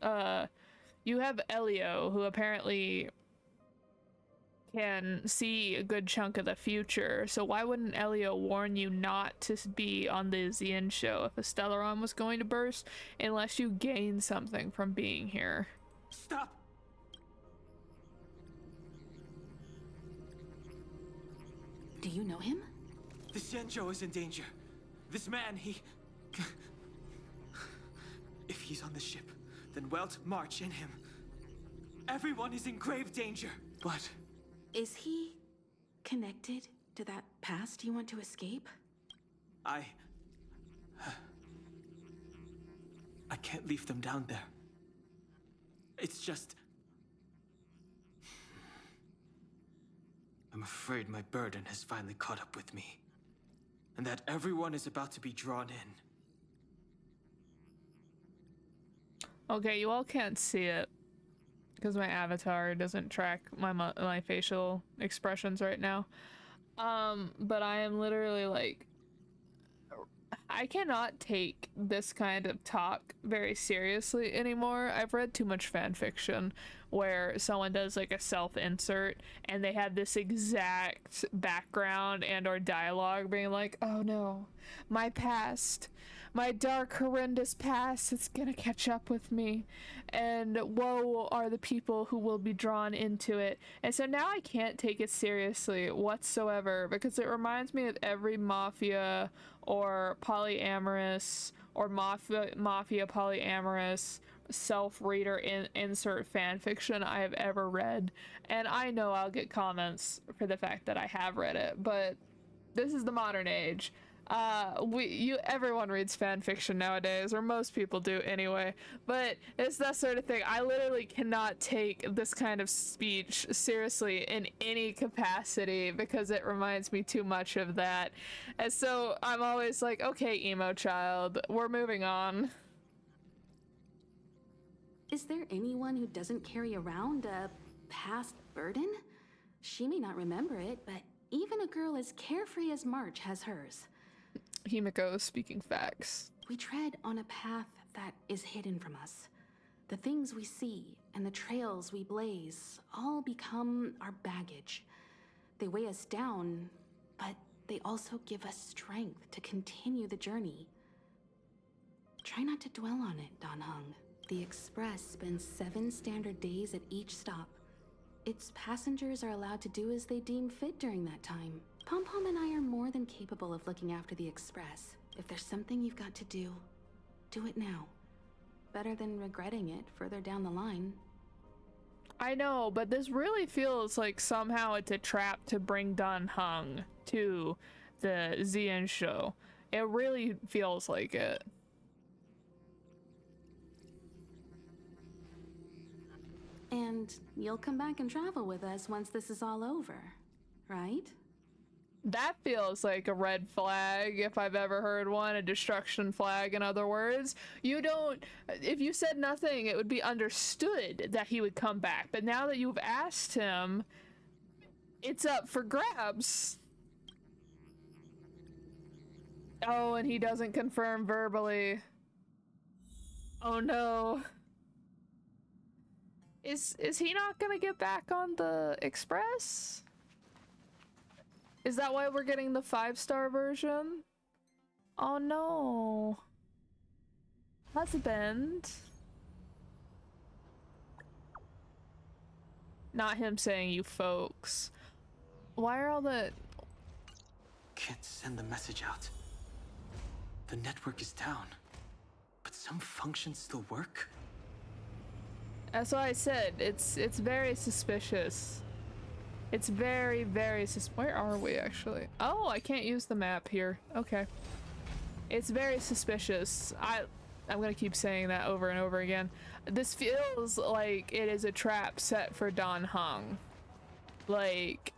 you have Elio, who apparently can see a good chunk of the future, so why wouldn't Elio warn you not to be on the Xian show if a Stellaron was going to burst, unless you gain something from being here?
Stop!
Do you know him?
The Xianzhou is in danger. This man, he... If he's on the ship, then Welt, March, and him. Everyone is in grave danger. But...
Is he connected to that past you want to escape?
I can't leave them down there. It's just... I'm afraid my burden has finally caught up with me. And that everyone is about to be drawn in.
Okay, you all can't see it because my avatar doesn't track my facial expressions right now. But I am literally like, I cannot take this kind of talk very seriously anymore. I've read too much fan fiction where someone does like a self-insert and they have this exact background and or dialogue being like, oh no, my past, my dark, horrendous past, it's gonna catch up with me, and woe are the people who will be drawn into it. And so now I can't take it seriously whatsoever, because it reminds me of every mafia or polyamorous or mafia polyamorous self-reader insert fan fiction I have ever read. And I know I'll get comments for the fact that I have read it, but this is the modern age. Everyone reads fan fiction nowadays, or most people do anyway, but it's that sort of thing. I literally cannot take this kind of speech seriously in any capacity because it reminds me too much of that. And so I'm always like, okay, emo child, we're moving on.
Is there anyone who doesn't carry around a past burden? She may not remember it, but even a girl as carefree as March has hers.
Himiko speaking facts.
We tread on a path that is hidden from us. The things we see and the trails we blaze all become our baggage. They weigh us down, but they also give us strength to continue the journey. Try not to dwell on it, Dan Heng. The Express spends 7 standard days at each stop. Its passengers are allowed to do as they deem fit during that time. Pom-Pom and I are more than capable of looking after the Express. If there's something you've got to do it now. Better than regretting it further down the line.
I know, but this really feels like somehow it's a trap to bring Dan Heng to the Xian show. It really feels like it.
And you'll come back and travel with us once this is all over, right?
That feels like a red flag if I've ever heard one, a destruction flag in other words. You don't, if you said nothing, it would be understood that he would come back. But now that you've asked him, it's up for grabs. Oh, and he doesn't confirm verbally. Oh no. Is he not gonna get back on the Express? Is that why we're getting the 5-star version? Oh no. Husband. Not him saying you folks. Why are all the...
Can't send the message out. The network is down. But some functions still work?
That's what I said. It's very suspicious. It's very, very where are we actually? Oh, I can't use the map here. Okay. It's very suspicious. I'm gonna keep saying that over and over again. This feels like it is a trap set for Dan Heng. Like,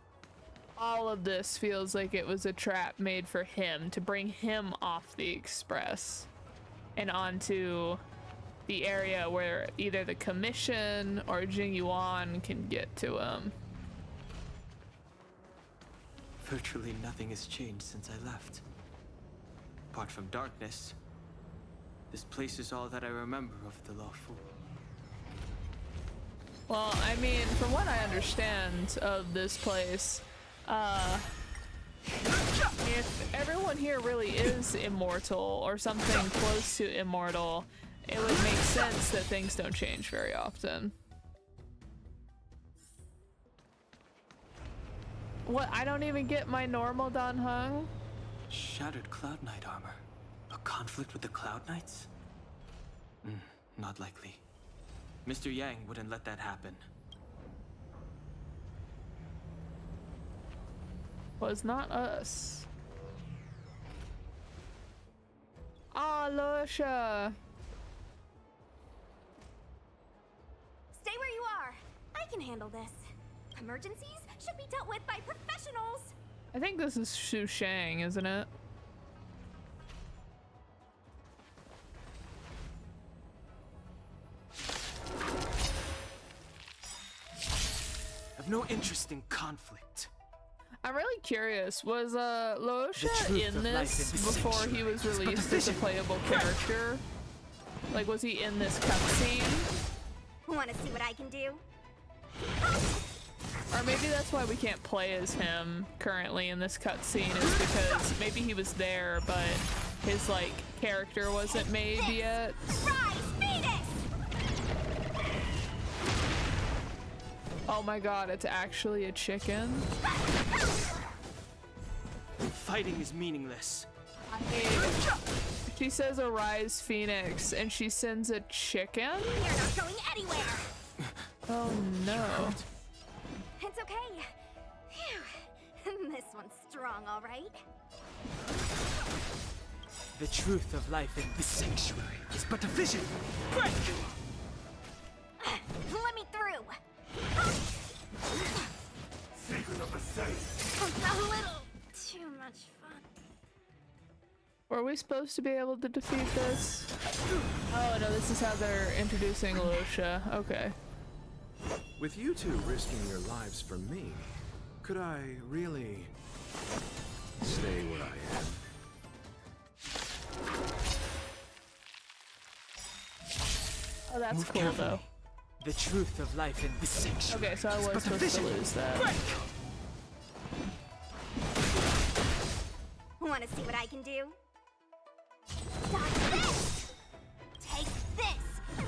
all of this feels like it was a trap made for him to bring him off the Express and onto the area where either the Commission or Jing Yuan can get to him.
Virtually nothing has changed since I left. Apart from darkness, this place is all that I remember of the lawful.
Well, I mean, from what I understand of this place, if everyone here really is immortal or something close to immortal, it would make sense that things don't change very often. What? I don't even get my normal Dan Heng?
Shattered Cloud Knight armor. A conflict with the Cloud Knights? Not likely. Mr. Yang wouldn't let that happen.
Was not us. Ah, Lucia.
Stay where you are. I can handle this. Emergencies should be dealt with by professionals.
I think this is Shu Shang, isn't it?
I've no interest in conflict.
I'm really curious, was Lucia in this before he was released as a playable character? Like, was he in this cutscene?
Want to see what I can do?
Or maybe that's why we can't play as him currently in this cutscene, is because maybe he was there, but his, like, character wasn't made yet. Oh my god, it's actually a chicken?
Fighting is meaningless.
I mean, she says arise Phoenix, and she sends a chicken?
You're not going anywhere!
Oh no.
It's okay. Phew. This one's strong, all right?
The truth of life in this sanctuary is but a vision. Break!
Let me through.
Secret of the safe.
A little too much fun.
Were we supposed to be able to defeat this? Oh no, this is how they're introducing Lucia. Okay.
With you two risking your lives for me, could I really stay where I am?
Oh, that's cool though.
The truth of life in this sanctuary.
Okay, so I was supposed to lose that.
Want to see what I can do? Dodge this! Take this!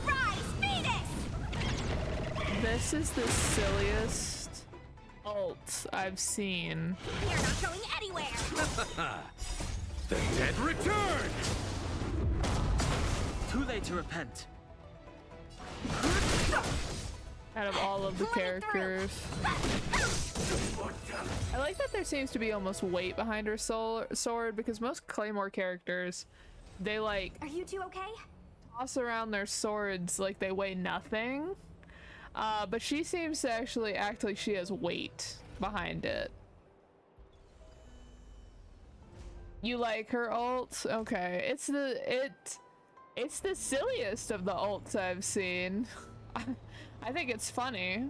Rise, Phoenix!
This is the silliest ult I've seen.
You're not going anywhere!
The dead return!
Too late to repent.
Out of all of the characters. I like that there seems to be almost weight behind her sword, because most Claymore characters, they like...
Are you two okay?
Toss around their swords like they weigh nothing. But she seems to actually act like she has weight behind it. You like her ult? Okay. It's the silliest of the ults I've seen. I think it's funny.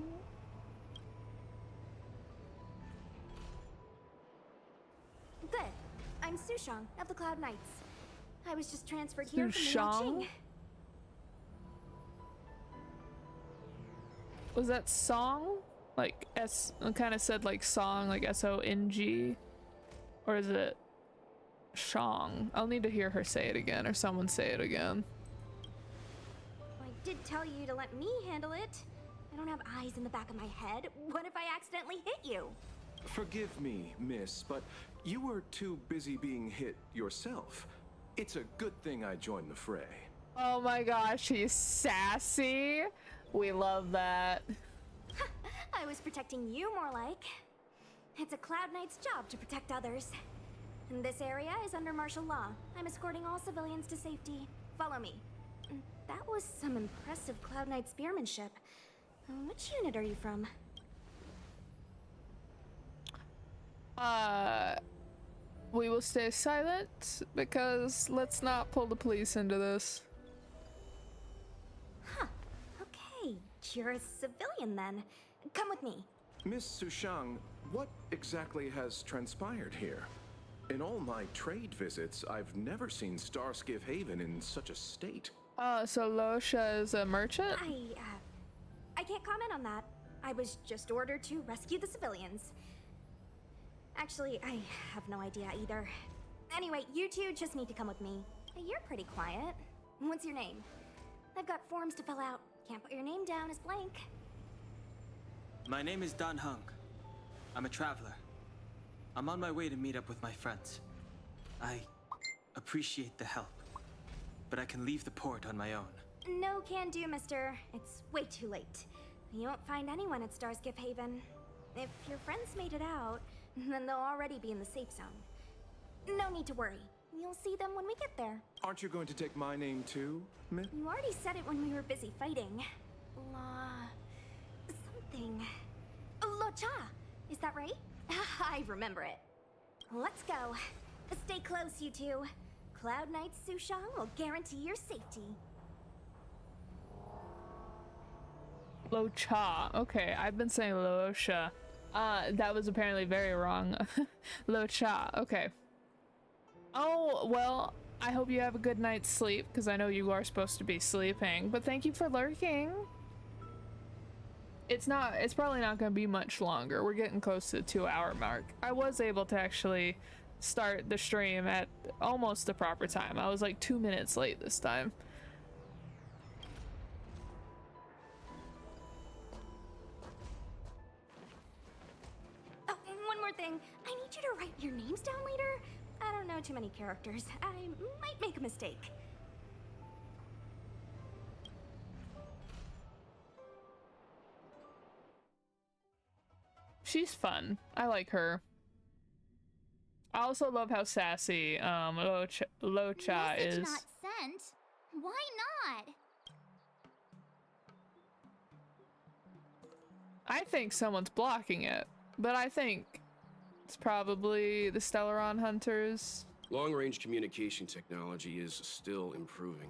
Good. I
I'm Sushang of the Cloud Knights. I was just transferred here from the
Sushang?
Yangqing.
Was that song? Like S, kind of said like song, like S-O-N-G? Or is it Shang? I'll need to hear her say it again, or someone say it again.
I did tell you to let me handle it. I don't have eyes in the back of my head. What if I accidentally hit you?
Forgive me, miss, but you were too busy being hit yourself. It's a good thing I joined the fray.
Oh my gosh, he's sassy. We love that.
I was protecting you more like. It's a Cloud Knight's job to protect others. And this area is under martial law. I'm escorting all civilians to safety. Follow me. That was some impressive Cloud Knight spearmanship. Which unit are you from?
We will stay silent because let's not pull the police into this.
Huh. Okay, you're a civilian then. Come with me.
Miss Sushang, what exactly has transpired here? In all my trade visits, I've never seen Starskiff Haven in such a state.
So Losha is a merchant?
I can't comment on that. I was just ordered to rescue the civilians. Actually, I have no idea either. Anyway, you two just need to come with me. You're pretty quiet. What's your name? I've got forms to fill out. Can't put your name down as blank.
My name is Dan Hung. I'm a traveler. I'm on my way to meet up with my friends. I appreciate the help, but I can leave the port on my own.
No can do, mister. It's way too late. You won't find anyone at Starskiff Haven. If your friends made it out, then they'll already be in the safe zone. No need to worry. You'll see them when we get there.
Aren't you going to take my name too, miss?
You already said it when we were busy fighting. Something. Lo Cha! Is that right? I remember it. Let's go. Stay close, you two. Cloud Knight Sushang will guarantee your safety.
Lo Cha. Okay, I've been saying Lo Sha. That was apparently very wrong. Lo Cha. Okay. Oh, well, I hope you have a good night's sleep, because I know you are supposed to be sleeping, but thank you for lurking. It's probably not going to be much longer. We're getting close to the 2-hour mark. I was able to actually start the stream at almost the proper time. I was like 2 minutes late this time.
Oh, one more thing. I need you to write your names down later. I don't know too many characters. I might make a mistake.
She's fun. I like her. I also love how sassy Lo Cha is.
Message not sent? Why not?
I think someone's blocking it, but I think it's probably the Stellaron hunters.
Long-range communication technology is still improving.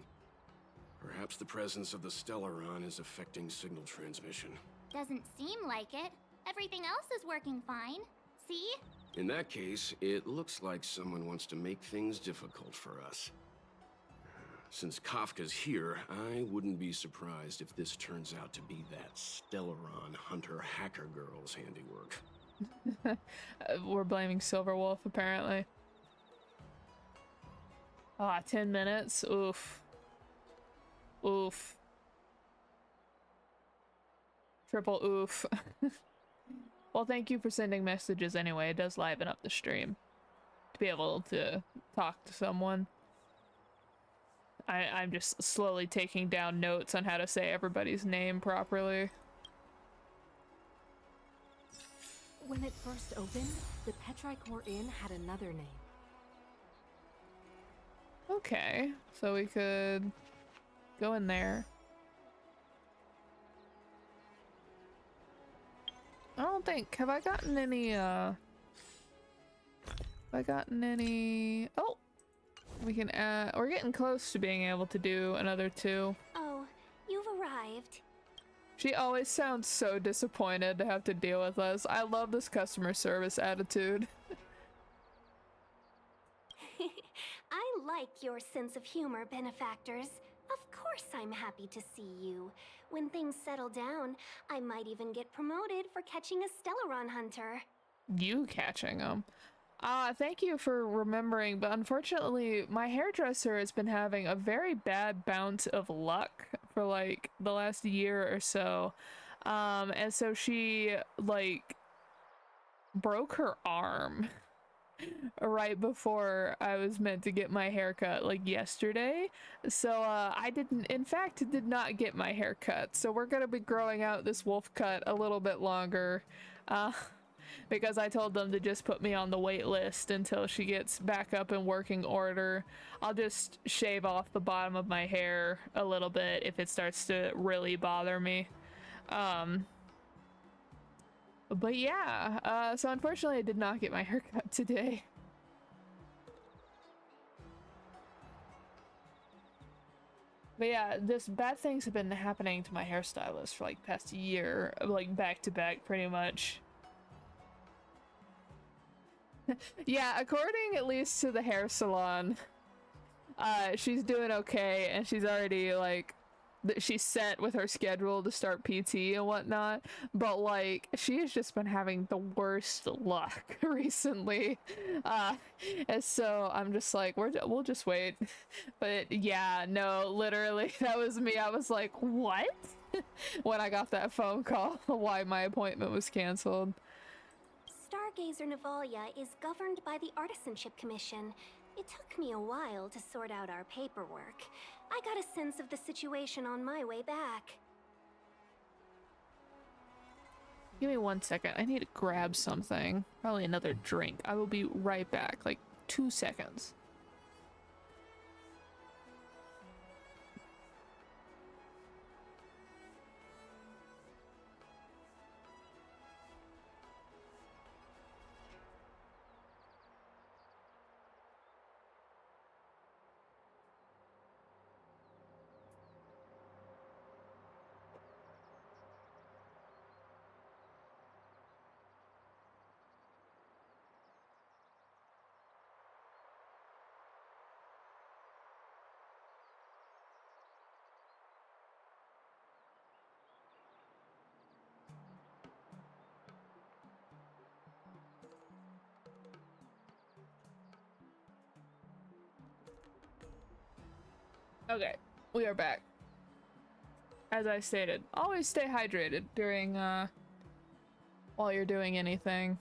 Perhaps the presence of the Stellaron is affecting signal transmission.
Doesn't seem like it. Everything else is working fine. See?
In that case, it looks like someone wants to make things difficult for us. Since Kafka's here, I wouldn't be surprised if this turns out to be that Stellaron hunter hacker girl's handiwork.
We're blaming Silverwolf, apparently. 10 minutes? Oof. Oof. Triple oof. Well, thank you for sending messages anyway. It does liven up the stream to be able to talk to someone. I'm just slowly taking down notes on how to say everybody's name properly.
When it first opened, the Petrichor Inn had another name.
Okay, so we could go in there. I don't think, have I gotten any, oh, we can add, we're getting close to being able to do another 2.
Oh, you've arrived.
She always sounds so disappointed to have to deal with us. I love this customer service attitude.
like your sense of humor, benefactors. Of course I'm happy to see you. When things settle down, I might even get promoted for catching a Stellaron hunter.
You catching them? Thank you for remembering, but unfortunately, my hairdresser has been having a very bad bout of luck for like the last year or so. And so she like broke her arm right before I was meant to get my haircut, like yesterday. So I did not get my haircut. So we're gonna be growing out this wolf cut a little bit longer. Because I told them to just put me on the wait list until she gets back up in working order. I'll just shave off the bottom of my hair a little bit if it starts to really bother me. But yeah, so unfortunately I did not get my haircut today. But yeah, this bad things have been happening to my hairstylist for like past year, like back to back pretty much. Yeah, according at least to the hair salon, she's doing okay, and she's already like, she's set with her schedule to start PT and whatnot, but like, she has just been having the worst luck recently, and so I'm just like, we'll just wait. But yeah, no, literally, that was me. I was like, what? When I got that phone call, why my appointment was canceled.
Stargazer Navalia is governed by the Artisanship Commission. It took me a while to sort out our paperwork. I got a sense of the situation on my way back.
Give me 1 second. I need to grab something. Probably another drink. I will be right back. Like 2 seconds. Okay, we are back. As I stated, always stay hydrated during, while you're doing anything.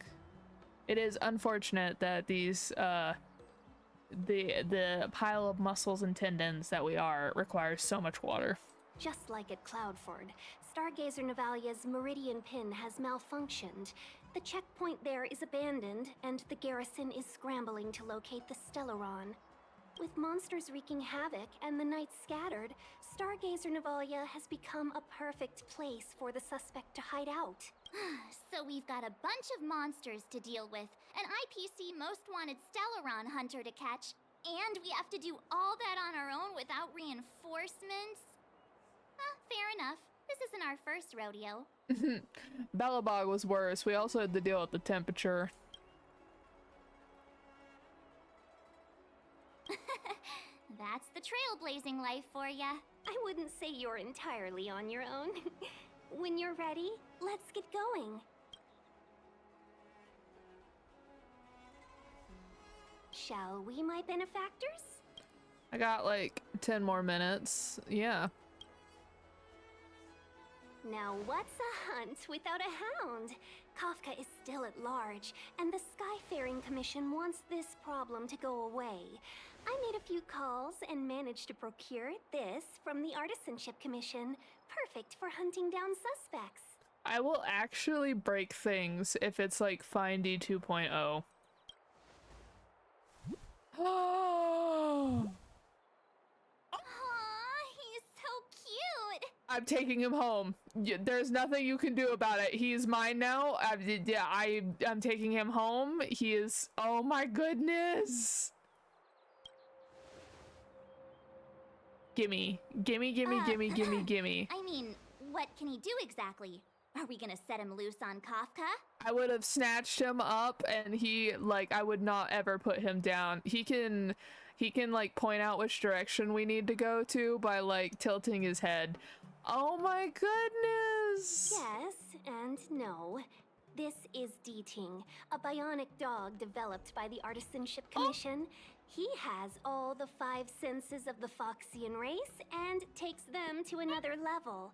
It is unfortunate that these, the pile of muscles and tendons that we are requires so much water.
Just like at Cloudford, Stargazer Navalia's Meridian Pin has malfunctioned. The checkpoint there is abandoned, and the garrison is scrambling to locate the Stellaron. With monsters wreaking havoc and the night scattered, Stargazer Navalia has become a perfect place for the suspect to hide out.
So we've got a bunch of monsters to deal with, an IPC Most Wanted Stellaron hunter to catch, and we have to do all that on our own without reinforcements? Fair enough. This isn't our first rodeo.
Bellabog was worse. We also had to deal with the temperature.
That's the trailblazing life for ya.
I wouldn't say you're entirely on your own. When you're ready, let's get going. Shall we, my benefactors?
I got like 10 more minutes. Yeah.
Now what's a hunt without a hound? Kafka is still at large, and the Skyfaring Commission wants this problem to go away. I made a few calls and managed to procure this from the Artisanship Commission. Perfect for hunting down suspects.
I will actually break things if it's like Findy 2.0. Oh!
He's so cute!
I'm taking him home. There's nothing you can do about it. He's mine now. I'm taking him home. He is... Oh my goodness! Gimme. Gimme, gimme, gimme, gimme, gimme.
I mean, what can he do exactly? Are we gonna set him loose on Kafka?
I would have snatched him up and he, like, I would not ever put him down. He can like point out which direction we need to go to by like tilting his head. Oh my goodness!
Yes and no. This is D-Ting, a bionic dog developed by the Artisanship Commission. He has all the 5 senses of the Foxian race and takes them to another level.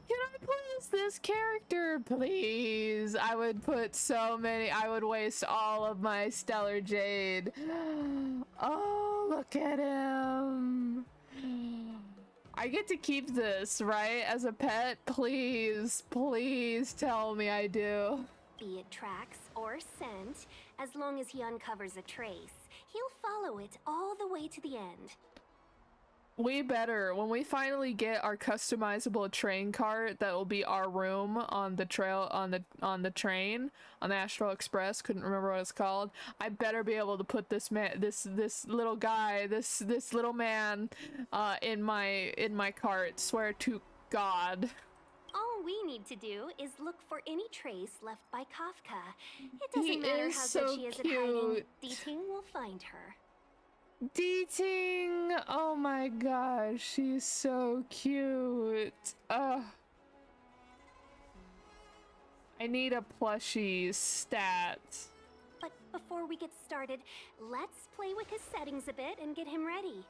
Can I play as this character, please? I would put so many, I would waste all of my Stellar Jade. Oh, look at him. I get to keep this, right? As a pet? Please, please tell me I do.
Be it tracks or scent, as long as he uncovers a trace, he'll follow it all the way to the end.
We better, when we finally get our customizable train cart that will be our room on the trail, on the train, on the Astral Express, couldn't remember what it's called. I better be able to put this man, this little guy, this little man, in my cart. Swear to God.
All we need to do is look for any trace left by Kafka. It doesn't matter how good she is at hiding. D-Ting will find her.
D-Ting! Oh my gosh, she's so cute. I need a plushie stat.
But before we get started, let's play with his settings a bit and get him ready.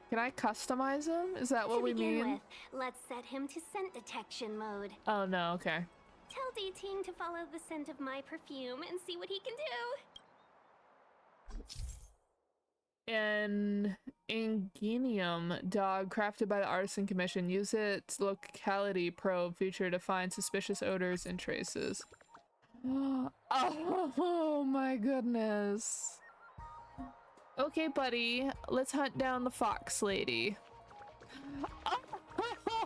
Can I customize him? Is that what we mean?
To begin with, let's set him to scent detection mode.
Oh no, okay.
Tell D-Ting to follow the scent of my perfume and see what he can do.
An Ingenium dog crafted by the Artisan Commission. Use its locality probe feature to find suspicious odors and traces. Oh my goodness. Okay, buddy, let's hunt down the fox lady.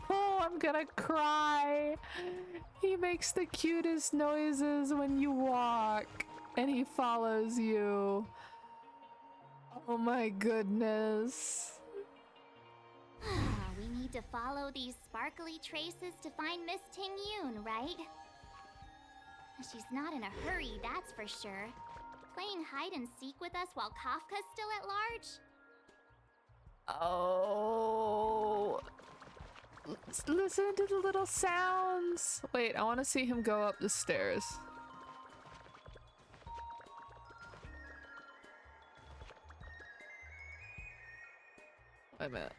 Oh, I'm gonna cry. He makes the cutest noises when you walk and he follows you. Oh my goodness.
We need to follow these sparkly traces to find Miss Ting Yoon, right? She's not in a hurry, that's for sure. Playing hide and seek with us while Kafka's still at large?
Oh. Let's listen to the little sounds. Wait, I want to see him go up the stairs. Wait a minute.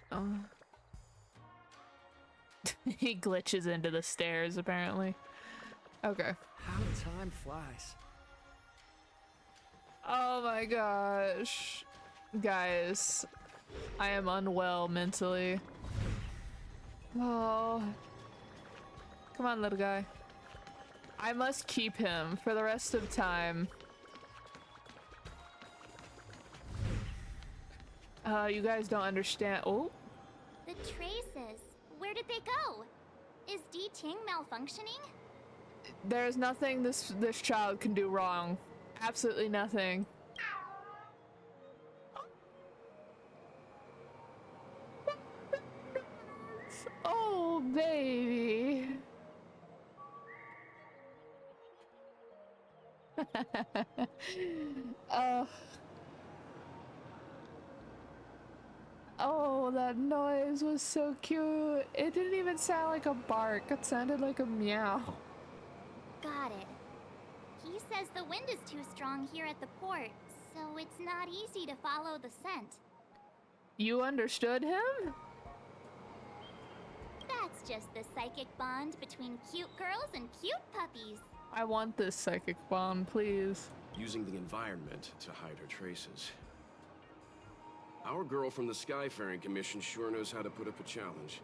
He glitches into the stairs, apparently. Okay.
How time flies.
Oh my gosh. Guys, I am unwell mentally. Oh. Come on, little guy. I must keep him for the rest of time. You guys don't understand. Oh.
The traces. Where did they go? Is D-Ting malfunctioning?
There's nothing this child can do wrong. Absolutely nothing. Oh, baby. Oh, that noise was so cute. It didn't even sound like a bark. It sounded like a meow.
Got it. He says the wind is too strong here at the port, so it's not easy to follow the scent.
You understood him?
That's just the psychic bond between cute girls and cute puppies.
I want this psychic bond, please.
Using the environment to hide her traces. Our girl from the Skyfaring Commission sure knows how to put up a challenge.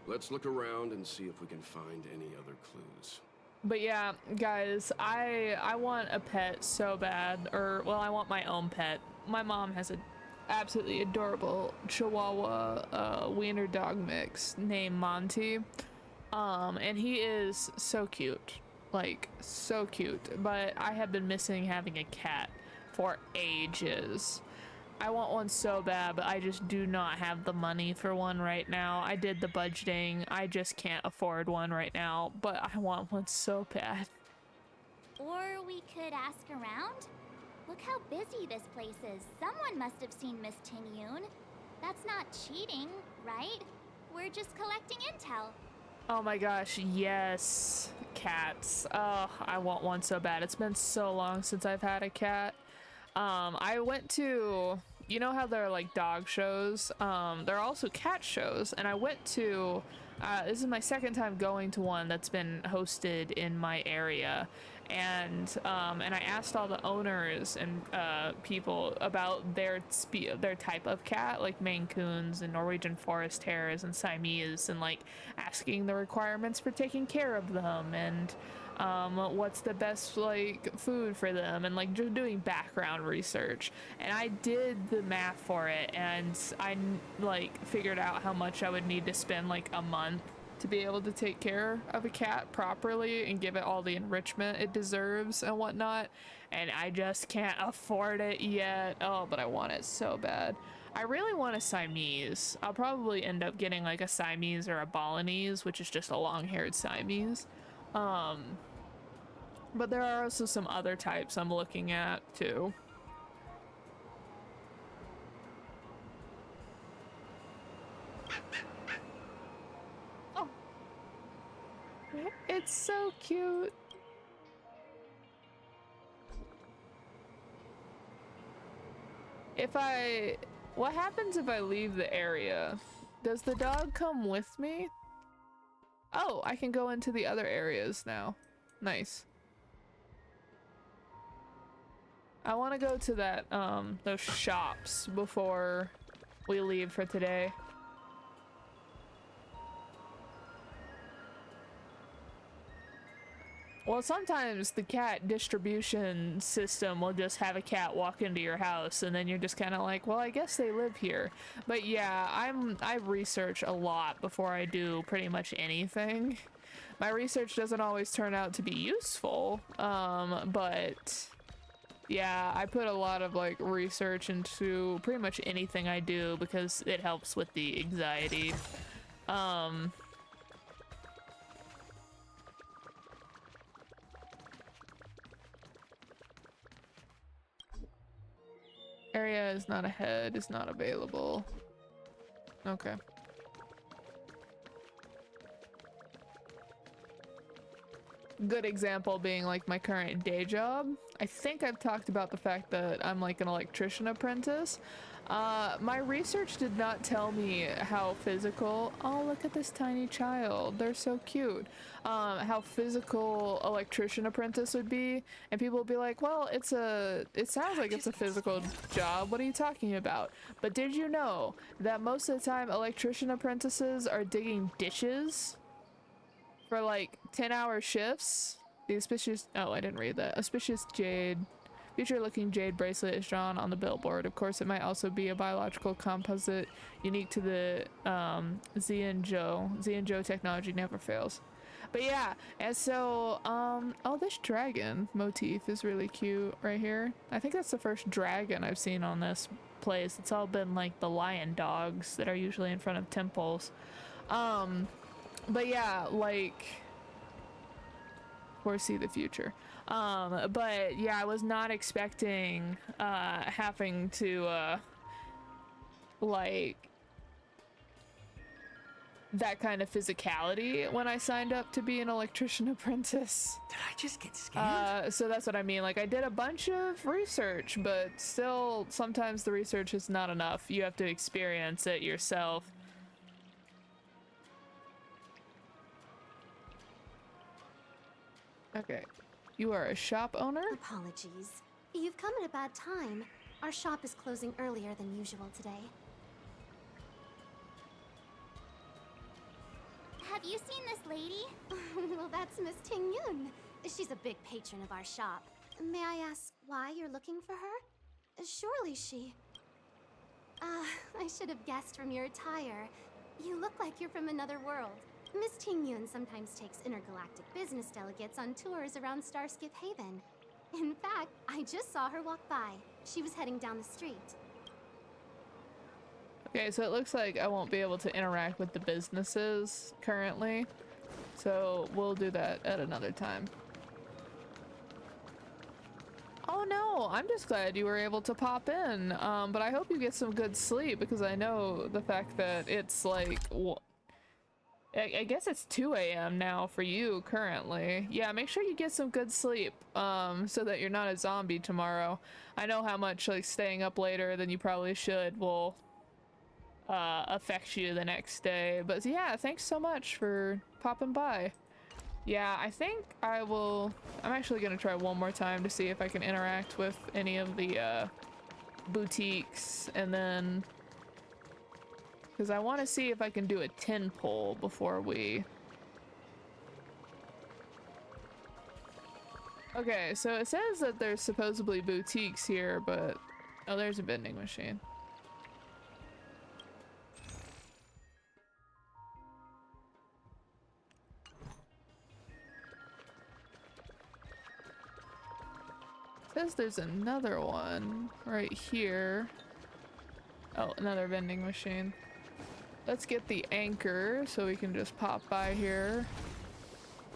Let's look around and see if we can find any other clues.
But yeah, guys, I want a pet so bad. Or, well, I want my own pet. My mom has an absolutely adorable Chihuahua wiener dog mix named Monty. And he is so cute. Like, so cute. But I have been missing having a cat for ages. I want one so bad, but I just do not have the money for one right now. I did the budgeting. I just can't afford one right now, but I want one so bad.
Or we could ask around? Look how busy this place is. Someone must have seen Miss Ting-Yun. That's not cheating, right? We're just collecting intel.
Oh my gosh, yes. Cats. Oh, I want one so bad. It's been so long since I've had a cat. I went to, you know how there are like dog shows? There are also cat shows, and I went to, this is my second time going to one that's been hosted in my area. And I asked all the owners and people about their type of cat, like Maine Coons and Norwegian Forest Terriers and Siamese, and like asking the requirements for taking care of them and what's the best like food for them, and like just doing background research. And I did the math for it, and I like figured out how much I would need to spend like a month to be able to take care of a cat properly and give it all the enrichment it deserves and whatnot, and I just can't afford it yet. Oh, but I want it so bad. I really want a Siamese. I'll probably end up getting like a Siamese or a Balinese, which is just a long-haired Siamese. But there are also some other types I'm looking at too. It's so cute. What happens if I leave the area? Does the dog come with me? Oh, I can go into the other areas now. Nice. I want to go to that, those shops before we leave for today. Well, sometimes the cat distribution system will just have a cat walk into your house, and then you're just kind of like, well, I guess they live here. But yeah, I research a lot before I do pretty much anything. My research doesn't always turn out to be useful, but yeah, I put a lot of like research into pretty much anything I do because it helps with the anxiety. Area is not ahead, is not available. Okay. Good example being like my current day job. I think I've talked about the fact that I'm like an electrician apprentice. My research did not tell me how physical— oh, look at this tiny child, they're so cute. How physical electrician apprentice would be, and people would be like, well, it sounds like it's a physical job, what are you talking about? But did you know that most of the time electrician apprentices are digging ditches for like 10-hour shifts? The auspicious— oh, I didn't read that. Auspicious jade. Future-looking jade bracelet is drawn on the billboard. Of course, it might also be a biological composite unique to the Zhou. Zhou technology never fails. But yeah, and so, oh, this dragon motif is really cute right here. I think that's the first dragon I've seen on this place. It's all been like the lion dogs that are usually in front of temples. But yeah, like, foresee the future. But yeah, I was not expecting having to like that kind of physicality when I signed up to be an electrician apprentice.
Did I just get scammed?
So that's what I mean. Like, I did a bunch of research, but still sometimes the research is not enough. You have to experience it yourself. Okay. You are a shop owner?
Apologies. You've come at a bad time. Our shop is closing earlier than usual today.
Have you seen this lady?
Well, that's Miss Ting-Yun. She's a big patron of our shop. May I ask why you're looking for her? Surely she... I should have guessed from your attire. You look like you're from another world. Miss Ting-Yun sometimes takes intergalactic business delegates on tours around Starskiff Haven. In fact, I just saw her walk by. She was heading down the street.
Okay, so it looks like I won't be able to interact with the businesses currently, so we'll do that at another time. Oh no, I'm just glad you were able to pop in, but I hope you get some good sleep, because I know the fact that it's like, I guess it's 2 a.m. now for you currently. Yeah, make sure you get some good sleep, so that you're not a zombie tomorrow. I know how much like staying up later than you probably should will affect you the next day, but yeah, thanks so much for popping by. Yeah, I think I'm actually gonna try one more time to see if I can interact with any of the boutiques, and then because I want to see if I can do a 10 pull before we... Okay, so it says that there's supposedly boutiques here, but... Oh, there's a vending machine. It says there's another one right here. Oh, another vending machine. Let's get the anchor so we can just pop by here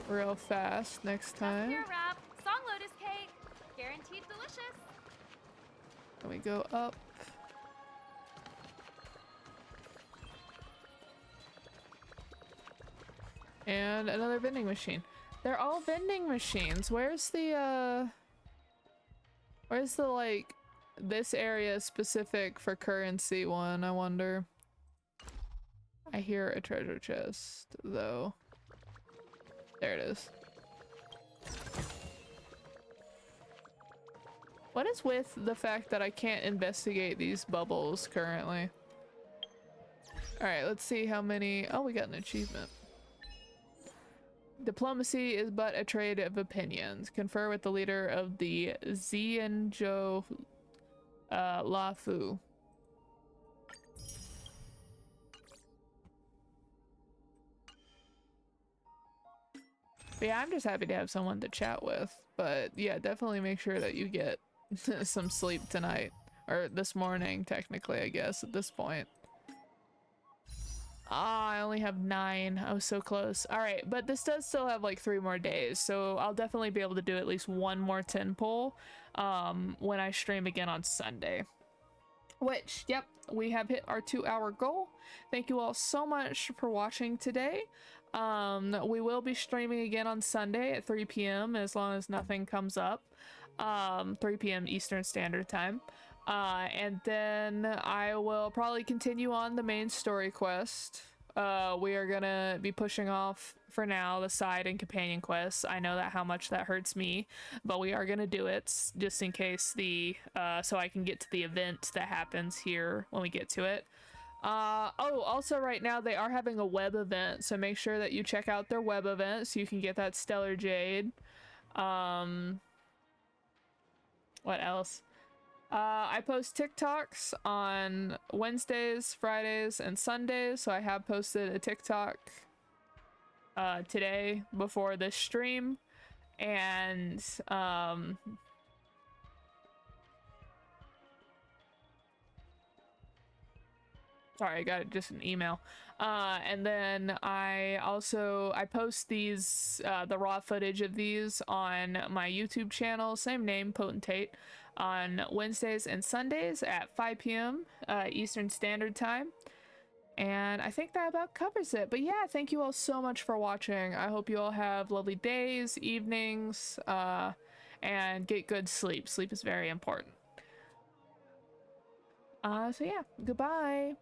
real fast next time.
Here, wrap. Song lotus cake. Guaranteed delicious.
Can we go up? And another vending machine. They're all vending machines. Where's the like this area specific for currency one, I wonder? I hear a treasure chest though. There it is. What is with the fact that I can't investigate these bubbles currently? Alright, let's see how many... Oh, we got an achievement. Diplomacy is but a trade of opinions. Confer with the leader of the Xianzhou Lafu. But yeah, I'm just happy to have someone to chat with. But yeah, definitely make sure that you get some sleep tonight. Or this morning, technically, I guess, at this point. Ah, I only have 9. I was so close. Alright, but this does still have like 3 more days, so I'll definitely be able to do at least one more 10 pull when I stream again on Sunday. Which, yep, we have hit our 2-hour goal. Thank you all so much for watching today. We will be streaming again on Sunday at 3 p.m. as long as nothing comes up. 3 p.m. Eastern Standard Time. And then I will probably continue on the main story quest. We are gonna be pushing off for now the side and companion quests. I know that how much that hurts me, but we are gonna do it just in case the so I can get to the event that happens here when we get to it. Oh, also right now they are having a web event, so make sure that you check out their web event so you can get that Stellar Jade. What else? I post TikToks on Wednesdays, Fridays, and Sundays, so I have posted a TikTok today before this stream, and sorry, I got just an email. And then I post these the raw footage of these on my YouTube channel, same name, Poetentate, on Wednesdays and Sundays at 5 p.m. Eastern Standard Time. And I think that about covers it. But yeah, thank you all so much for watching. I hope you all have lovely days, evenings, and get good sleep. Sleep is very important. So yeah, goodbye.